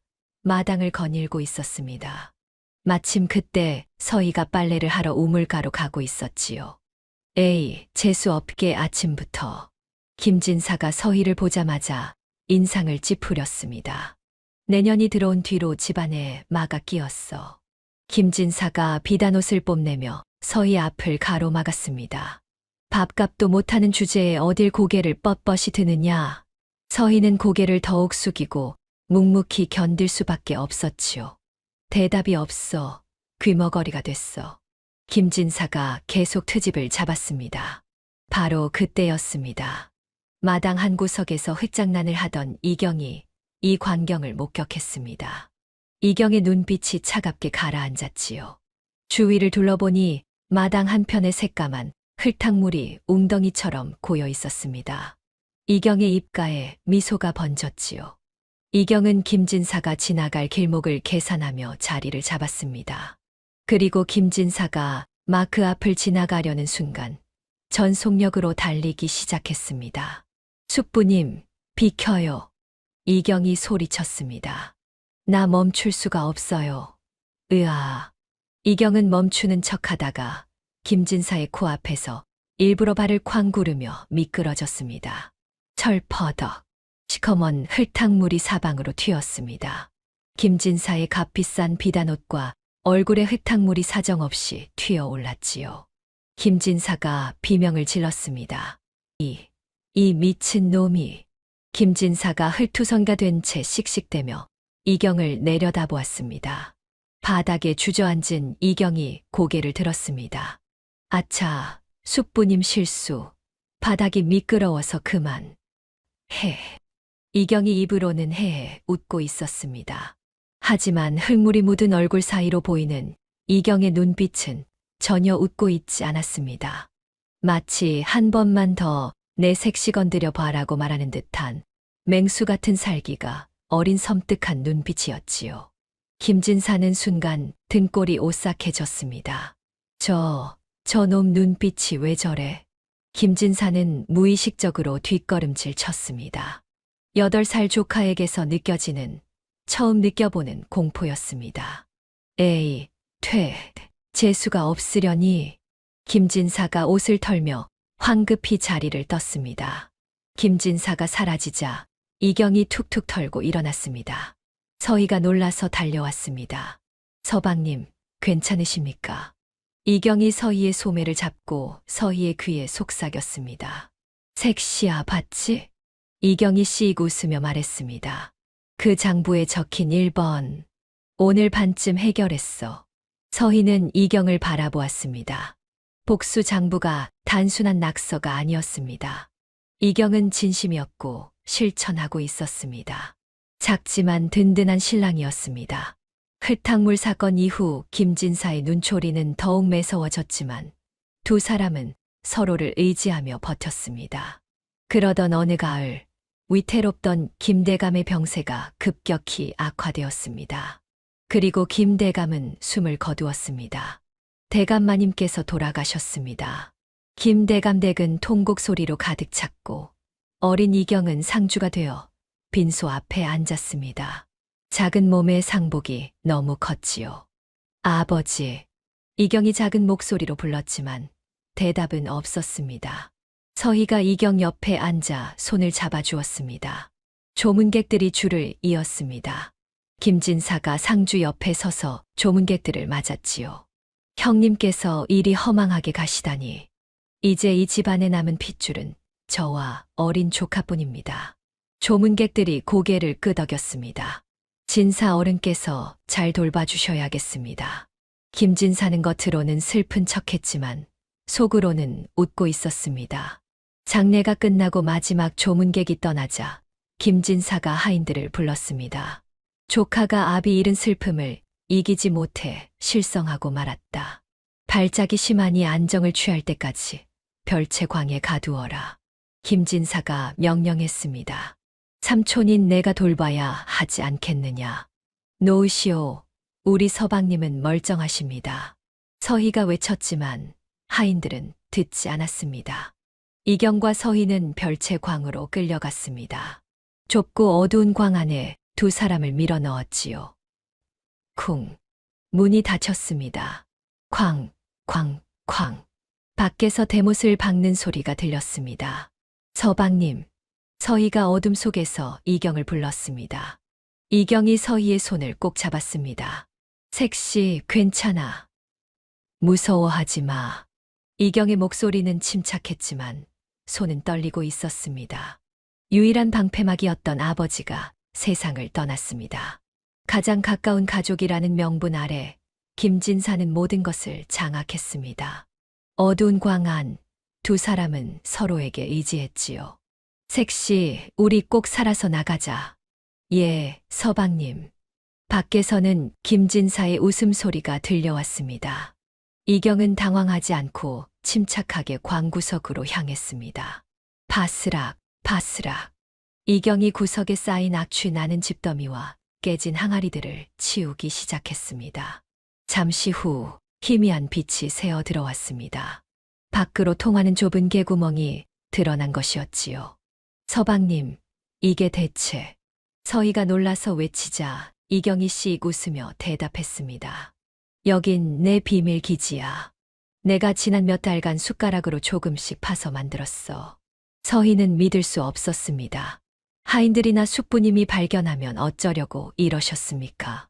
마당을 거닐고 있었습니다. 마침 그때 서희가 빨래를 하러 우물가로 가고 있었지요. 에이, 재수없게 아침부터. 김진사가 서희를 보자마자 인상을 찌푸렸습니다. 내년이 들어온 뒤로 집안에 마가 끼었어. 김진사가 비단옷을 뽐내며 서희 앞을 가로막았습니다. 밥값도 못하는 주제에 어딜 고개를 뻣뻣이 드느냐. 서희는 고개를 더욱 숙이고 묵묵히 견딜 수밖에 없었지요. 대답이 없어 귀머거리가 됐어. 김진사가 계속 트집을 잡았습니다. 바로 그때였습니다. 마당 한 구석에서 흙장난을 하던 이경이 이 광경을 목격했습니다. 이경의 눈빛이 차갑게 가라앉았지요. 주위를 둘러보니 마당 한편에 새까만 흙탕물이 웅덩이처럼 고여 있었습니다. 이경의 입가에 미소가 번졌지요. 이경은 김진사가 지나갈 길목을 계산하며 자리를 잡았습니다. 그리고 김진사가 막 그 앞을 지나가려는 순간 전속력으로 달리기 시작했습니다. 숙부님, 비켜요. 이경이 소리쳤습니다. 나 멈출 수가 없어요. 으아. 이경은 멈추는 척하다가 김진사의 코앞에서 일부러 발을 쾅 구르며 미끄러졌습니다. 철퍼덕. 시커먼 흙탕물이 사방으로 튀었습니다. 김진사의 값비싼 비단옷과 얼굴에 흙탕물이 사정없이 튀어올랐지요. 김진사가 비명을 질렀습니다. 이 미친 놈이. 김진사가 흙투성이가 된 채 씩씩대며 이경을 내려다보았습니다. 바닥에 주저앉은 이경이 고개를 들었습니다. 아차, 숙부님 실수. 바닥이 미끄러워서 그만. 이경이 입으로는 헤헤 웃고 있었습니다. 하지만 흙물이 묻은 얼굴 사이로 보이는 이경의 눈빛은 전혀 웃고 있지 않았습니다. 마치 한 번만 더 내 색시 건드려 봐라고 말하는 듯한 맹수 같은 살기가 어린 섬뜩한 눈빛이었지요. 김진사는 순간 등골이 오싹해졌습니다. 저놈 눈빛이 왜 저래? 김진사는 무의식적으로 뒷걸음질 쳤습니다. 8살 조카에게서 느껴지는, 처음 느껴보는 공포였습니다. 에이, 재수가 없으려니. 김진사가 옷을 털며 황급히 자리를 떴습니다. 김진사가 사라지자 이경이 툭툭 털고 일어났습니다. 서희가 놀라서 달려왔습니다. 서방님, 괜찮으십니까? 이경이 서희의 소매를 잡고 서희의 귀에 속삭였습니다. 색시야, 봤지? 이경이 씩 웃으며 말했습니다. 그 장부에 적힌 1번. 오늘 반쯤 해결했어. 서희는 이경을 바라보았습니다. 복수 장부가 단순한 낙서가 아니었습니다. 이경은 진심이었고 실천하고 있었습니다. 작지만 든든한 신랑이었습니다. 흙탕물 사건 이후 김진사의 눈초리는 더욱 매서워졌지만 두 사람은 서로를 의지하며 버텼습니다. 그러던 어느 가을, 위태롭던 김대감의 병세가 급격히 악화되었습니다. 그리고 김대감은 숨을 거두었습니다. 대감마님께서 돌아가셨습니다. 김대감 댁은 통곡 소리로 가득 찼고 어린 이경은 상주가 되어 빈소 앞에 앉았습니다. 작은 몸의 상복이 너무 컸지요. 아버지. 이경이 작은 목소리로 불렀지만 대답은 없었습니다. 서희가 이경 옆에 앉아 손을 잡아주었습니다. 조문객들이 줄을 이었습니다. 김진사가 상주 옆에 서서 조문객들을 맞았지요. 형님께서 이리 허망하게 가시다니. 이제 이 집안에 남은 핏줄은 저와 어린 조카뿐입니다. 조문객들이 고개를 끄덕였습니다. 진사 어른께서 잘 돌봐주셔야겠습니다. 김진사는 겉으로는 슬픈 척했지만 속으로는 웃고 있었습니다. 장례가 끝나고 마지막 조문객이 떠나자 김진사가 하인들을 불렀습니다. 조카가 아비 잃은 슬픔을 이기지 못해 실성하고 말았다. 발작이 심하니 안정을 취할 때까지 별채광에 가두어라. 김진사가 명령했습니다. 삼촌인 내가 돌봐야 하지 않겠느냐. 놓으시오. 우리 서방님은 멀쩡하십니다. 서희가 외쳤지만 하인들은 듣지 않았습니다. 이경과 서희는 별채광으로 끌려갔습니다. 좁고 어두운 광 안에 두 사람을 밀어 넣었지요. 쿵. 문이 닫혔습니다. 쾅, 쾅, 쾅. 밖에서 대못을 박는 소리가 들렸습니다. 서방님, 서희가 어둠 속에서 이경을 불렀습니다. 이경이 서희의 손을 꼭 잡았습니다. 색시, 괜찮아. 무서워하지 마. 이경의 목소리는 침착했지만 손은 떨리고 있었습니다. 유일한 방패막이었던 아버지가 세상을 떠났습니다. 가장 가까운 가족이라는 명분 아래 김진사는 모든 것을 장악했습니다. 어두운 광 안 두 사람은 서로에게 의지했지요. 색시, 우리 꼭 살아서 나가자. 예, 서방님. 밖에서는 김진사의 웃음소리가 들려왔습니다. 이경은 당황하지 않고 침착하게 광구석으로 향했습니다. 바스락, 바스락. 이경이 구석에 쌓인 악취 나는 집더미와 깨진 항아리들을 치우기 시작했습니다. 잠시 후 희미한 빛이 새어 들어왔습니다. 밖으로 통하는 좁은 개구멍이 드러난 것이었지요. 서방님, 이게 대체. 서희가 놀라서 외치자 이경이 씩 웃으며 대답했습니다. 여긴 내 비밀 기지야. 내가 지난 몇 달간 숟가락으로 조금씩 파서 만들었어. 서희는 믿을 수 없었습니다. 하인들이나 숙부님이 발견하면 어쩌려고 이러셨습니까?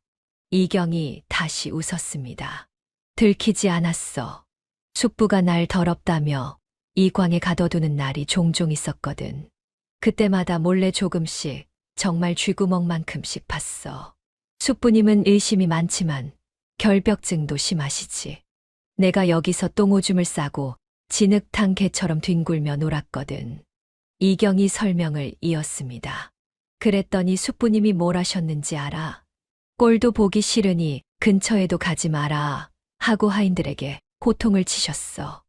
이경이 다시 웃었습니다. 들키지 않았어. 숙부가 날 더럽다며 이 광에 가둬두는 날이 종종 있었거든. 그때마다 몰래 조금씩 정말 쥐구멍만큼씩 봤어. 숙부님은 의심이 많지만 결벽증도 심하시지. 내가 여기서 똥오줌을 싸고 진흙탕 개처럼 뒹굴며 놀았거든. 이경이 설명을 이었습니다. 그랬더니 숙부님이 뭘 하셨는지 알아? 꼴도 보기 싫으니 근처에도 가지 마라 하고 하인들에게 호통을 치셨어.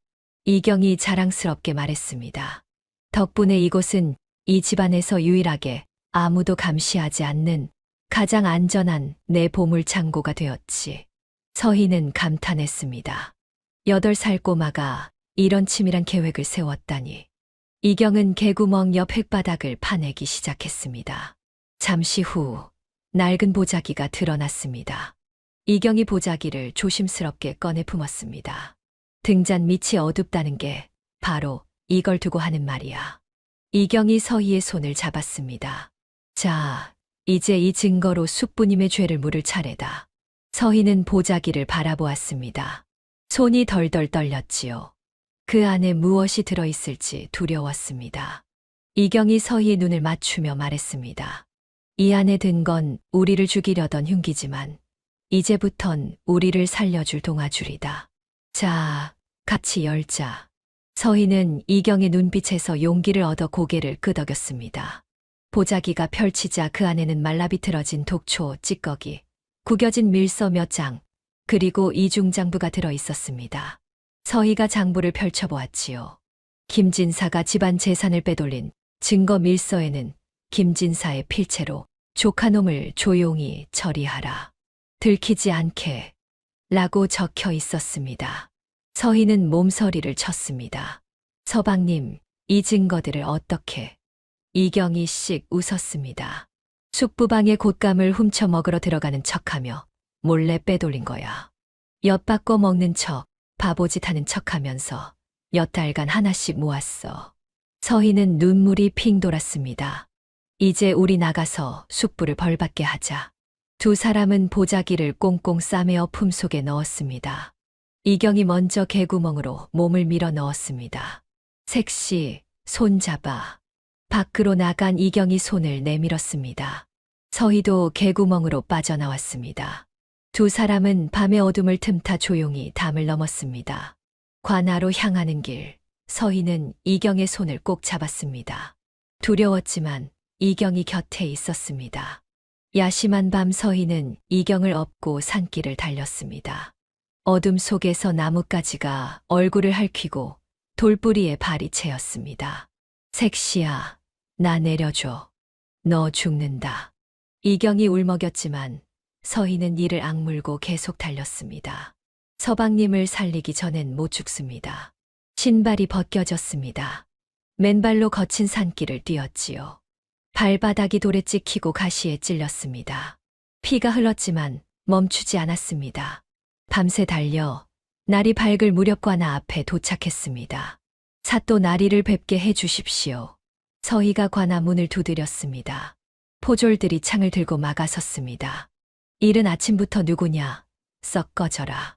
이경이 자랑스럽게 말했습니다. 덕분에 이곳은 이 집안에서 유일하게 아무도 감시하지 않는 가장 안전한 내 보물 창고가 되었지. 서희는 감탄했습니다. 8살 꼬마가 이런 치밀한 계획을 세웠다니. 이경은 개구멍 옆 흙바닥을 파내기 시작했습니다. 잠시 후 낡은 보자기가 드러났습니다. 이경이 보자기를 조심스럽게 꺼내 품었습니다. 등잔 밑이 어둡다는 게 바로 이걸 두고 하는 말이야. 이경이 서희의 손을 잡았습니다. 자, 이제 이 증거로 숙부님의 죄를 물을 차례다. 서희는 보자기를 바라보았습니다. 손이 덜덜 떨렸지요. 그 안에 무엇이 들어있을지 두려웠습니다. 이경이 서희의 눈을 맞추며 말했습니다. 이 안에 든 건 우리를 죽이려던 흉기지만 이제부턴 우리를 살려줄 동아줄이다. 자, 같이 열자. 서희는 이경의 눈빛에서 용기를 얻어 고개를 끄덕였습니다. 보자기가 펼치자 그 안에는 말라비틀어진 독초, 찌꺼기, 구겨진 밀서 몇 장, 그리고 이중장부가 들어 있었습니다. 서희가 장부를 펼쳐보았지요. 김진사가 집안 재산을 빼돌린 증거 밀서에는 김진사의 필체로 조카놈을 조용히 처리하라. 들키지 않게 라고 적혀 있었습니다. 서희는 몸서리를 쳤습니다. 서방님, 이 증거들을 어떻게? 이경이 씩 웃었습니다. 숙부방의 곶감을 훔쳐 먹으러 들어가는 척하며 몰래 빼돌린 거야. 엿바꿔 먹는 척, 바보짓 하는 척하면서 몇 달간 하나씩 모았어. 서희는 눈물이 핑 돌았습니다. 이제 우리 나가서 숙부를 벌받게 하자. 두 사람은 보자기를 꽁꽁 싸매어 품속에 넣었습니다. 이경이 먼저 개구멍으로 몸을 밀어 넣었습니다. 색시, 손 잡아. 밖으로 나간 이경이 손을 내밀었습니다. 서희도 개구멍으로 빠져나왔습니다. 두 사람은 밤의 어둠을 틈타 조용히 담을 넘었습니다. 관아로 향하는 길, 서희는 이경의 손을 꼭 잡았습니다. 두려웠지만 이경이 곁에 있었습니다. 야심한 밤 서희는 이경을 업고 산길을 달렸습니다. 어둠 속에서 나뭇가지가 얼굴을 핥히고 돌뿌리에 발이 채였습니다. 색시야, 나 내려줘. 너 죽는다. 이경이 울먹였지만 서희는 이를 악물고 계속 달렸습니다. 서방님을 살리기 전엔 못 죽습니다. 신발이 벗겨졌습니다. 맨발로 거친 산길을 뛰었지요. 발바닥이 돌에 찍히고 가시에 찔렸습니다. 피가 흘렀지만 멈추지 않았습니다. 밤새 달려 날이 밝을 무렵 관아 앞에 도착했습니다. 사또 나리를 뵙게 해 주십시오. 서희가 관아 문을 두드렸습니다. 포졸들이 창을 들고 막아섰습니다. 이른 아침부터 누구냐? 썩 꺼져라.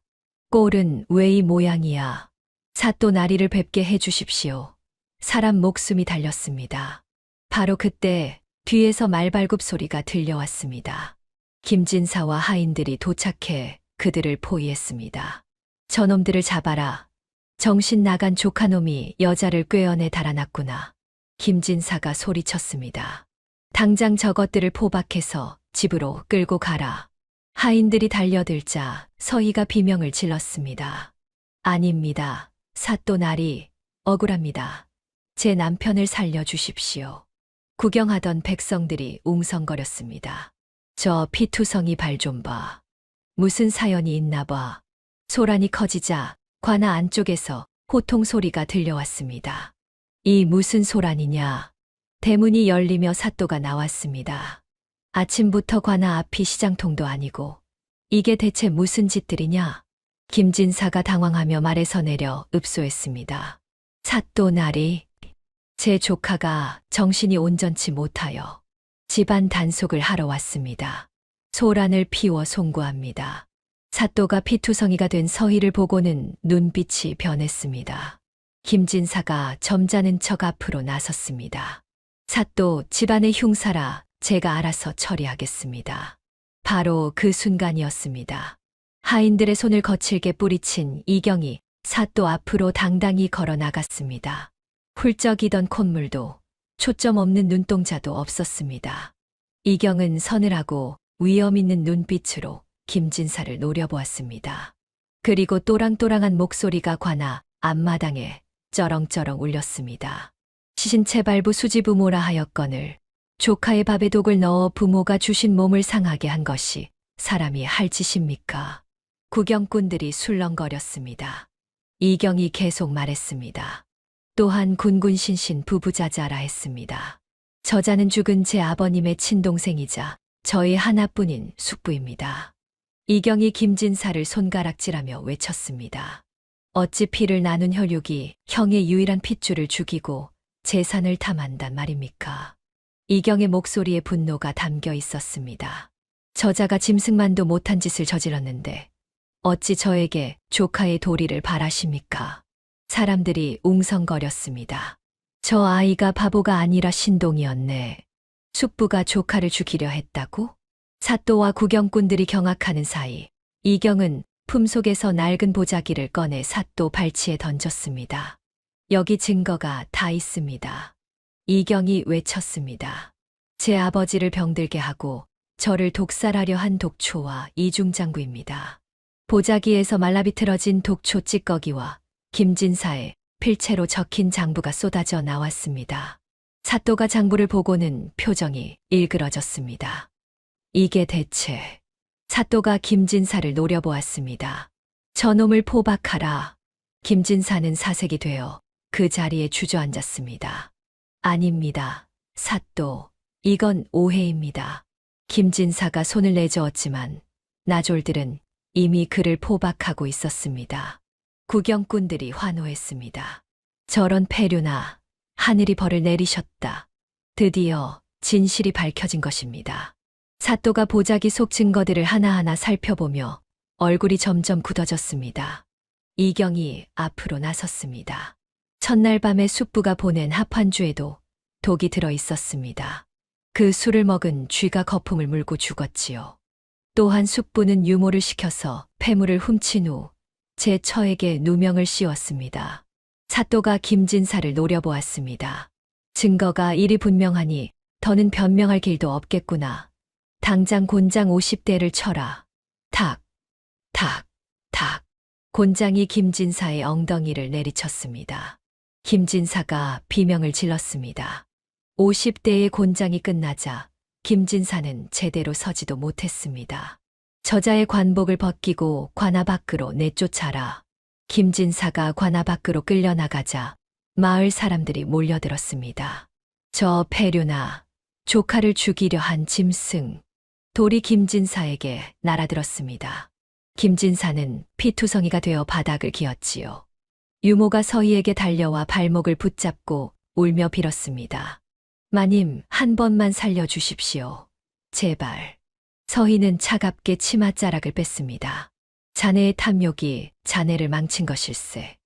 꼴은 왜 이 모양이야? 사또 나리를 뵙게 해 주십시오. 사람 목숨이 달렸습니다. 바로 그때 뒤에서 말발굽 소리가 들려왔습니다. 김진사와 하인들이 도착해 그들을 포위했습니다. 저놈들을 잡아라. 정신 나간 조카놈이 여자를 꾀어내 달아났구나. 김진사가 소리쳤습니다. 당장 저것들을 포박해서 집으로 끌고 가라. 하인들이 달려들자 서희가 비명을 질렀습니다. 아닙니다. 사또 나리, 억울합니다. 제 남편을 살려주십시오. 구경하던 백성들이 웅성거렸습니다. 저 피투성이 발 좀 봐. 무슨 사연이 있나 봐. 소란이 커지자 관아 안쪽에서 호통 소리가 들려왔습니다. 이 무슨 소란이냐. 대문이 열리며 사또가 나왔습니다. 아침부터 관아 앞이 시장통도 아니고 이게 대체 무슨 짓들이냐. 김진사가 당황하며 말에서 내려 읍소했습니다. 사또 나리, 제 조카가 정신이 온전치 못하여 집안 단속을 하러 왔습니다. 소란을 피워 송구합니다. 사또가 피투성이가 된 서희를 보고는 눈빛이 변했습니다. 김진사가 점잖은 척 앞으로 나섰습니다. 사또, 집안의 흉사라 제가 알아서 처리하겠습니다. 바로 그 순간이었습니다. 하인들의 손을 거칠게 뿌리친 이경이 사또 앞으로 당당히 걸어 나갔습니다. 훌쩍이던 콧물도 초점 없는 눈동자도 없었습니다. 이경은 서늘하고 위험 있는 눈빛으로 김진사를 노려보았습니다. 그리고 또랑또랑한 목소리가 관아 앞마당에 쩌렁쩌렁 울렸습니다. 시신체발부 수지부모라 하였거늘 조카의 밥에 독을 넣어 부모가 주신 몸을 상하게 한 것이 사람이 할 짓입니까? 구경꾼들이 술렁거렸습니다. 이경이 계속 말했습니다. 또한 군군신신 부부자자라 했습니다. 저자는 죽은 제 아버님의 친동생이자 저희 하나뿐인 숙부입니다. 이경이 김진사를 손가락질하며 외쳤습니다. 어찌 피를 나눈 혈육이 형의 유일한 핏줄을 죽이고 재산을 탐한단 말입니까? 이경의 목소리에 분노가 담겨 있었습니다. 저자가 짐승만도 못한 짓을 저질렀는데 어찌 저에게 조카의 도리를 바라십니까? 사람들이 웅성거렸습니다. 저 아이가 바보가 아니라 신동이었네. 숙부가 조카를 죽이려 했다고? 사또와 구경꾼들이 경악하는 사이 이경은 품속에서 낡은 보자기를 꺼내 사또 발치에 던졌습니다. 여기 증거가 다 있습니다. 이경이 외쳤습니다. 제 아버지를 병들게 하고 저를 독살하려 한 독초와 이중장구입니다. 보자기에서 말라비틀어진 독초 찌꺼기와 김진사의 필체로 적힌 장부가 쏟아져 나왔습니다. 사또가 장부를 보고는 표정이 일그러졌습니다. 이게 대체... 사또가 김진사를 노려보았습니다. 저놈을 포박하라. 김진사는 사색이 되어 그 자리에 주저앉았습니다. 아닙니다. 사또, 이건 오해입니다. 김진사가 손을 내저었지만 나졸들은 이미 그를 포박하고 있었습니다. 구경꾼들이 환호했습니다. 저런 패류나 하늘이 벌을 내리셨다. 드디어 진실이 밝혀진 것입니다. 사또가 보자기 속 증거들을 하나하나 살펴보며 얼굴이 점점 굳어졌습니다. 이경이 앞으로 나섰습니다. 첫날 밤에 숙부가 보낸 합환주에도 독이 들어 있었습니다. 그 술을 먹은 쥐가 거품을 물고 죽었지요. 또한 숙부는 유모를 시켜서 폐물을 훔친 후 제 처에게 누명을 씌웠습니다. 사또가 김진사를 노려보았습니다. 증거가 이리 분명하니 더는 변명할 길도 없겠구나. 당장 곤장 50대를 쳐라. 탁, 탁, 탁. 곤장이 김진사의 엉덩이를 내리쳤습니다. 김진사가 비명을 질렀습니다. 50대의 곤장이 끝나자 김진사는 제대로 서지도 못했습니다. 저자의 관복을 벗기고 관아 밖으로 내쫓아라. 김진사가 관아 밖으로 끌려나가자 마을 사람들이 몰려들었습니다. 저 패류나 조카를 죽이려 한 짐승. 돌이 김진사에게 날아들었습니다. 김진사는 피투성이가 되어 바닥을 기었지요. 유모가 서희에게 달려와 발목을 붙잡고 울며 빌었습니다. 마님, 한 번만 살려주십시오. 제발. 서희는 차갑게 치맛자락을 뺐습니다. 자네의 탐욕이 자네를 망친 것일세.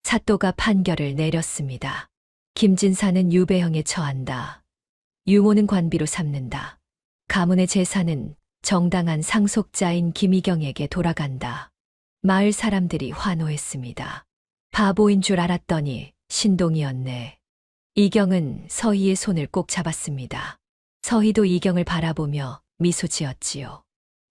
사또가 판결을 내렸습니다. 김진사는 유배형에 처한다. 유모는 관비로 삼는다. 가문의 재산은 정당한 상속자인 김희경에게 돌아간다. 마을 사람들이 환호했습니다. 바보인 줄 알았더니 신동이었네. 이경은 서희의 손을 꼭 잡았습니다. 서희도 이경을 바라보며 미소 지었지요.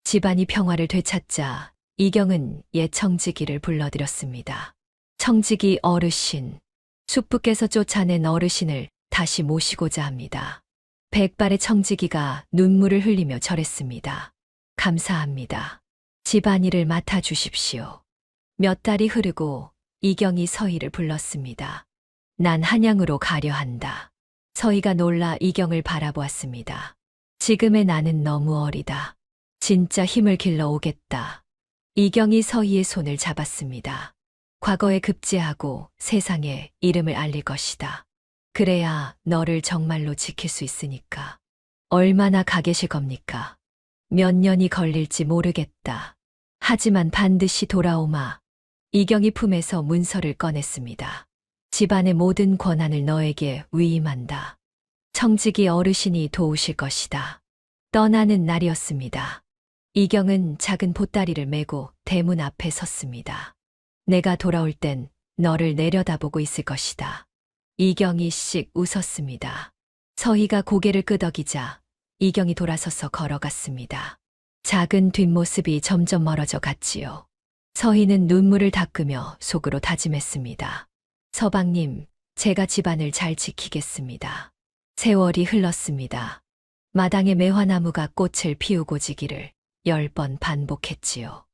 집안이 평화를 되찾자 이경은 옛 청지기를 불러들였습니다. 청지기 어르신, 숙부께서 쫓아낸 어르신을 다시 모시고자 합니다. 백발의 청지기가 눈물을 흘리며 절했습니다. 감사합니다. 집안일을 맡아주십시오. 몇 달이 흐르고 이경이 서희를 불렀습니다. 난 한양으로 가려 한다. 서희가 놀라 이경을 바라보았습니다. 지금의 나는 너무 어리다. 진짜 힘을 길러 오겠다. 이경이 서희의 손을 잡았습니다. 과거에 급제하고 세상에 이름을 알릴 것이다. 그래야 너를 정말로 지킬 수 있으니까. 얼마나 가 계실 겁니까? 몇 년이 걸릴지 모르겠다. 하지만 반드시 돌아오마. 이경이 품에서 문서를 꺼냈습니다. 집안의 모든 권한을 너에게 위임한다. 청지기 어르신이 도우실 것이다. 떠나는 날이었습니다. 이경은 작은 보따리를 메고 대문 앞에 섰습니다. 내가 돌아올 땐 너를 내려다보고 있을 것이다. 이경이 씩 웃었습니다. 서희가 고개를 끄덕이자 이경이 돌아서서 걸어갔습니다. 작은 뒷모습이 점점 멀어져 갔지요. 서희는 눈물을 닦으며 속으로 다짐했습니다. 서방님, 제가 집안을 잘 지키겠습니다. 세월이 흘렀습니다. 마당에 매화나무가 꽃을 피우고 지기를 10번 반복했지요.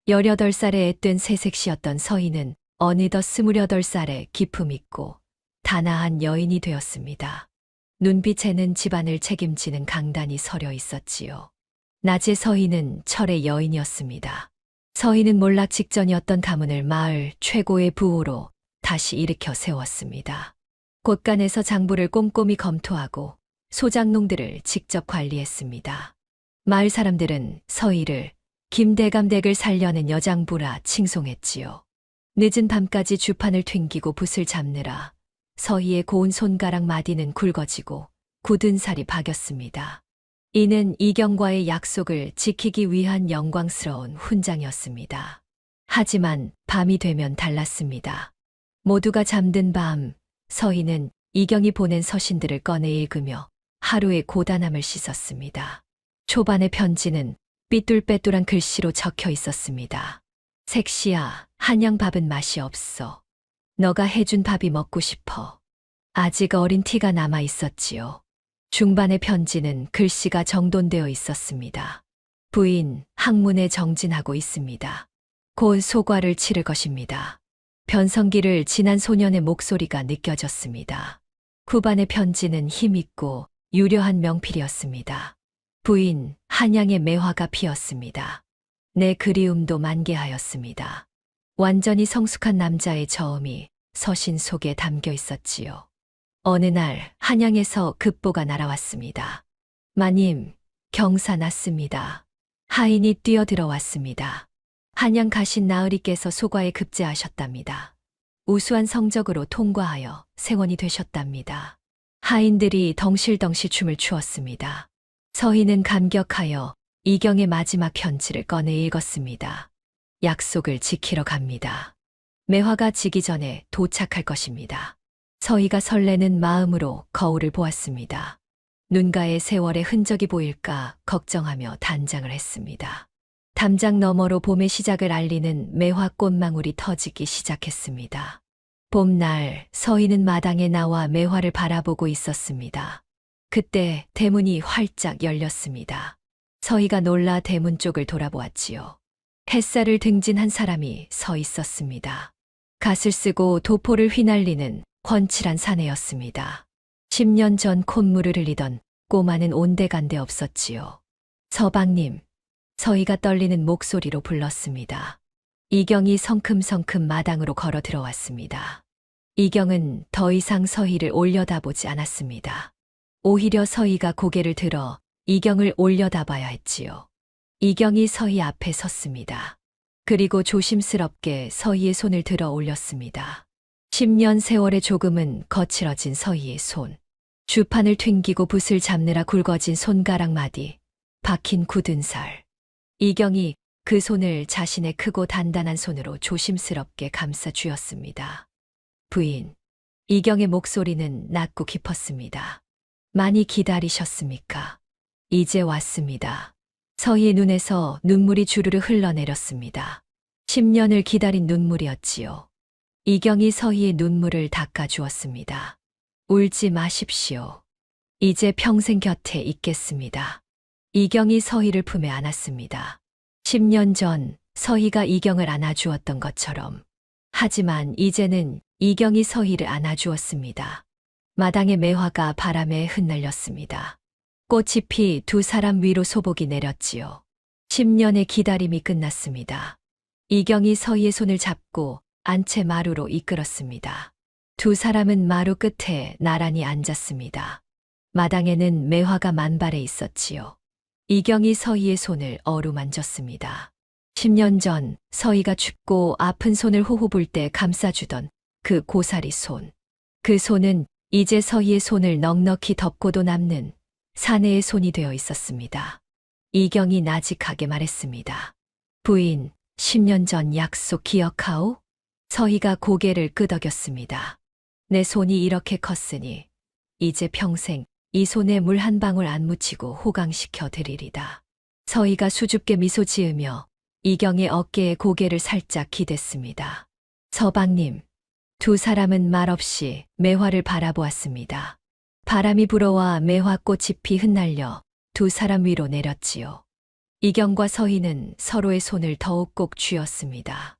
18살에 앳된 새색시였던 서희는 어느덧 28살에 기품 있고 단아한 여인이 되었습니다. 눈빛에는 집안을 책임지는 강단이 서려 있었지요. 낮에 서희는 철의 여인이었습니다. 서희는 몰락 직전이었던 가문을 마을 최고의 부호로 다시 일으켜 세웠습니다. 곳간에서 장부를 꼼꼼히 검토하고 소장농들을 직접 관리했습니다. 마을 사람들은 서희를 김대감댁을 살려낸 여장부라 칭송했지요. 늦은 밤까지 주판을 튕기고 붓을 잡느라 서희의 고운 손가락 마디는 굵어지고 굳은 살이 박였습니다. 이는 이경과의 약속을 지키기 위한 영광스러운 훈장이었습니다. 하지만 밤이 되면 달랐습니다. 모두가 잠든 밤, 서희는 이경이 보낸 서신들을 꺼내 읽으며 하루의 고단함을 씻었습니다. 초반의 편지는 삐뚤빼뚤한 글씨로 적혀 있었습니다. 색시야, 한양 밥은 맛이 없어. 너가 해준 밥이 먹고 싶어. 아직 어린 티가 남아 있었지요. 중반의 편지는 글씨가 정돈되어 있었습니다. 부인, 학문에 정진하고 있습니다. 곧 소과를 치를 것입니다. 변성기를 지난 소년의 목소리가 느껴졌습니다. 후반의 편지는 힘있고 유려한 명필이었습니다. 부인, 한양의 매화가 피었습니다. 내 그리움도 만개하였습니다. 완전히 성숙한 남자의 저음이 서신 속에 담겨 있었지요. 어느 날 한양에서 급보가 날아왔습니다. 마님, 경사 났습니다. 하인이 뛰어들어왔습니다. 한양 가신 나으리께서 소과에 급제하셨답니다. 우수한 성적으로 통과하여 생원이 되셨답니다. 하인들이 덩실덩실 춤을 추었습니다. 서희는 감격하여 이경의 마지막 편지를 꺼내 읽었습니다. 약속을 지키러 갑니다. 매화가 지기 전에 도착할 것입니다. 서희가 설레는 마음으로 거울을 보았습니다. 눈가에 세월의 흔적이 보일까 걱정하며 단장을 했습니다. 담장 너머로 봄의 시작을 알리는 매화 꽃망울이 터지기 시작했습니다. 봄날 서희는 마당에 나와 매화를 바라보고 있었습니다. 그때 대문이 활짝 열렸습니다. 서희가 놀라 대문 쪽을 돌아보았지요. 햇살을 등진한 사람이 서 있었습니다. 갓을 쓰고 도포를 휘날리는 훤칠한 사내였습니다. 10년 전 콧물을 흘리던 꼬마는 온데간데 없었지요. 서방님, 서희가 떨리는 목소리로 불렀습니다. 이경이 성큼성큼 마당으로 걸어 들어왔습니다. 이경은 더 이상 서희를 올려다보지 않았습니다. 오히려 서희가 고개를 들어 이경을 올려다봐야 했지요. 이경이 서희 앞에 섰습니다. 그리고 조심스럽게 서희의 손을 들어 올렸습니다. 10년 세월의 조금은 거칠어진 서희의 손. 주판을 튕기고 붓을 잡느라 굵어진 손가락 마디, 박힌 굳은 살. 이경이 그 손을 자신의 크고 단단한 손으로 조심스럽게 감싸 쥐었습니다. 부인, 이경의 목소리는 낮고 깊었습니다. 많이 기다리셨습니까? 이제 왔습니다. 서희의 눈에서 눈물이 주르르 흘러내렸습니다. 10년을 기다린 눈물이었지요. 이경이 서희의 눈물을 닦아주었습니다. 울지 마십시오. 이제 평생 곁에 있겠습니다. 이경이 서희를 품에 안았습니다. 10년 전 서희가 이경을 안아주었던 것처럼. 하지만 이제는 이경이 서희를 안아주었습니다. 마당의 매화가 바람에 흩날렸습니다. 꽃이 피 두 사람 위로 소복이 내렸지요. 10년의 기다림이 끝났습니다. 이경이 서희의 손을 잡고 안채 마루로 이끌었습니다. 두 사람은 마루 끝에 나란히 앉았습니다. 마당에는 매화가 만발해 있었지요. 이경이 서희의 손을 어루만졌습니다. 10년 전 서희가 춥고 아픈 손을 호호 불 때 감싸주던 그 고사리 손. 그 손은 이제 서희의 손을 넉넉히 덮고도 남는 사내의 손이 되어 있었습니다. 이경이 나직하게 말했습니다. 부인, 10년 전 약속 기억하오? 서희가 고개를 끄덕였습니다. 내 손이 이렇게 컸으니 이제 평생 이 손에 물 한 방울 안 묻히고 호강시켜 드리리다. 서희가 수줍게 미소 지으며 이경의 어깨에 고개를 살짝 기댔습니다. 서방님, 두 사람은 말없이 매화를 바라보았습니다. 바람이 불어와 매화꽃이 피 흩날려 두 사람 위로 내렸지요. 이경과 서희는 서로의 손을 더욱 꼭 쥐었습니다.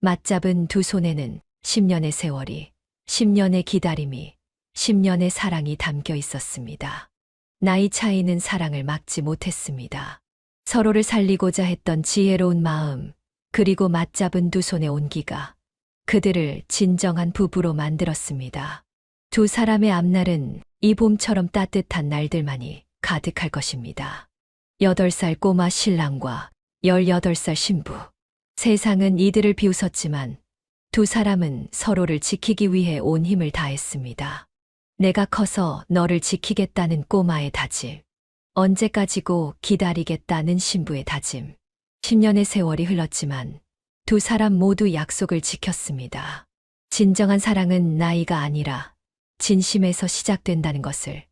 맞잡은 두 손에는 10년의 세월이, 10년의 기다림이, 10년의 사랑이 담겨 있었습니다. 나이 차이는 사랑을 막지 못했습니다. 서로를 살리고자 했던 지혜로운 마음, 그리고 맞잡은 두 손의 온기가 그들을 진정한 부부로 만들었습니다. 두 사람의 앞날은 이 봄처럼 따뜻한 날들만이 가득할 것입니다. 8살 꼬마 신랑과 18살 신부. 세상은 이들을 비웃었지만 두 사람은 서로를 지키기 위해 온 힘을 다했습니다. 내가 커서 너를 지키겠다는 꼬마의 다짐. 언제까지고 기다리겠다는 신부의 다짐. 10년의 세월이 흘렀지만 두 사람 모두 약속을 지켰습니다. 진정한 사랑은 나이가 아니라 진심에서 시작된다는 것을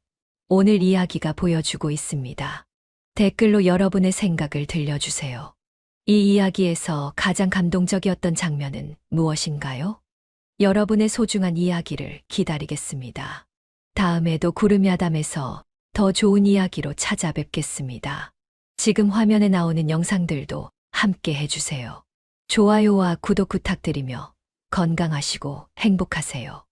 오늘 이야기가 보여주고 있습니다. 댓글로 여러분의 생각을 들려주세요. 이 이야기에서 가장 감동적이었던 장면은 무엇인가요? 여러분의 소중한 이야기를 기다리겠습니다. 다음에도 구름야담에서 더 좋은 이야기로 찾아뵙겠습니다. 지금 화면에 나오는 영상들도 함께 해주세요. 좋아요와 구독 부탁드리며 건강하시고 행복하세요.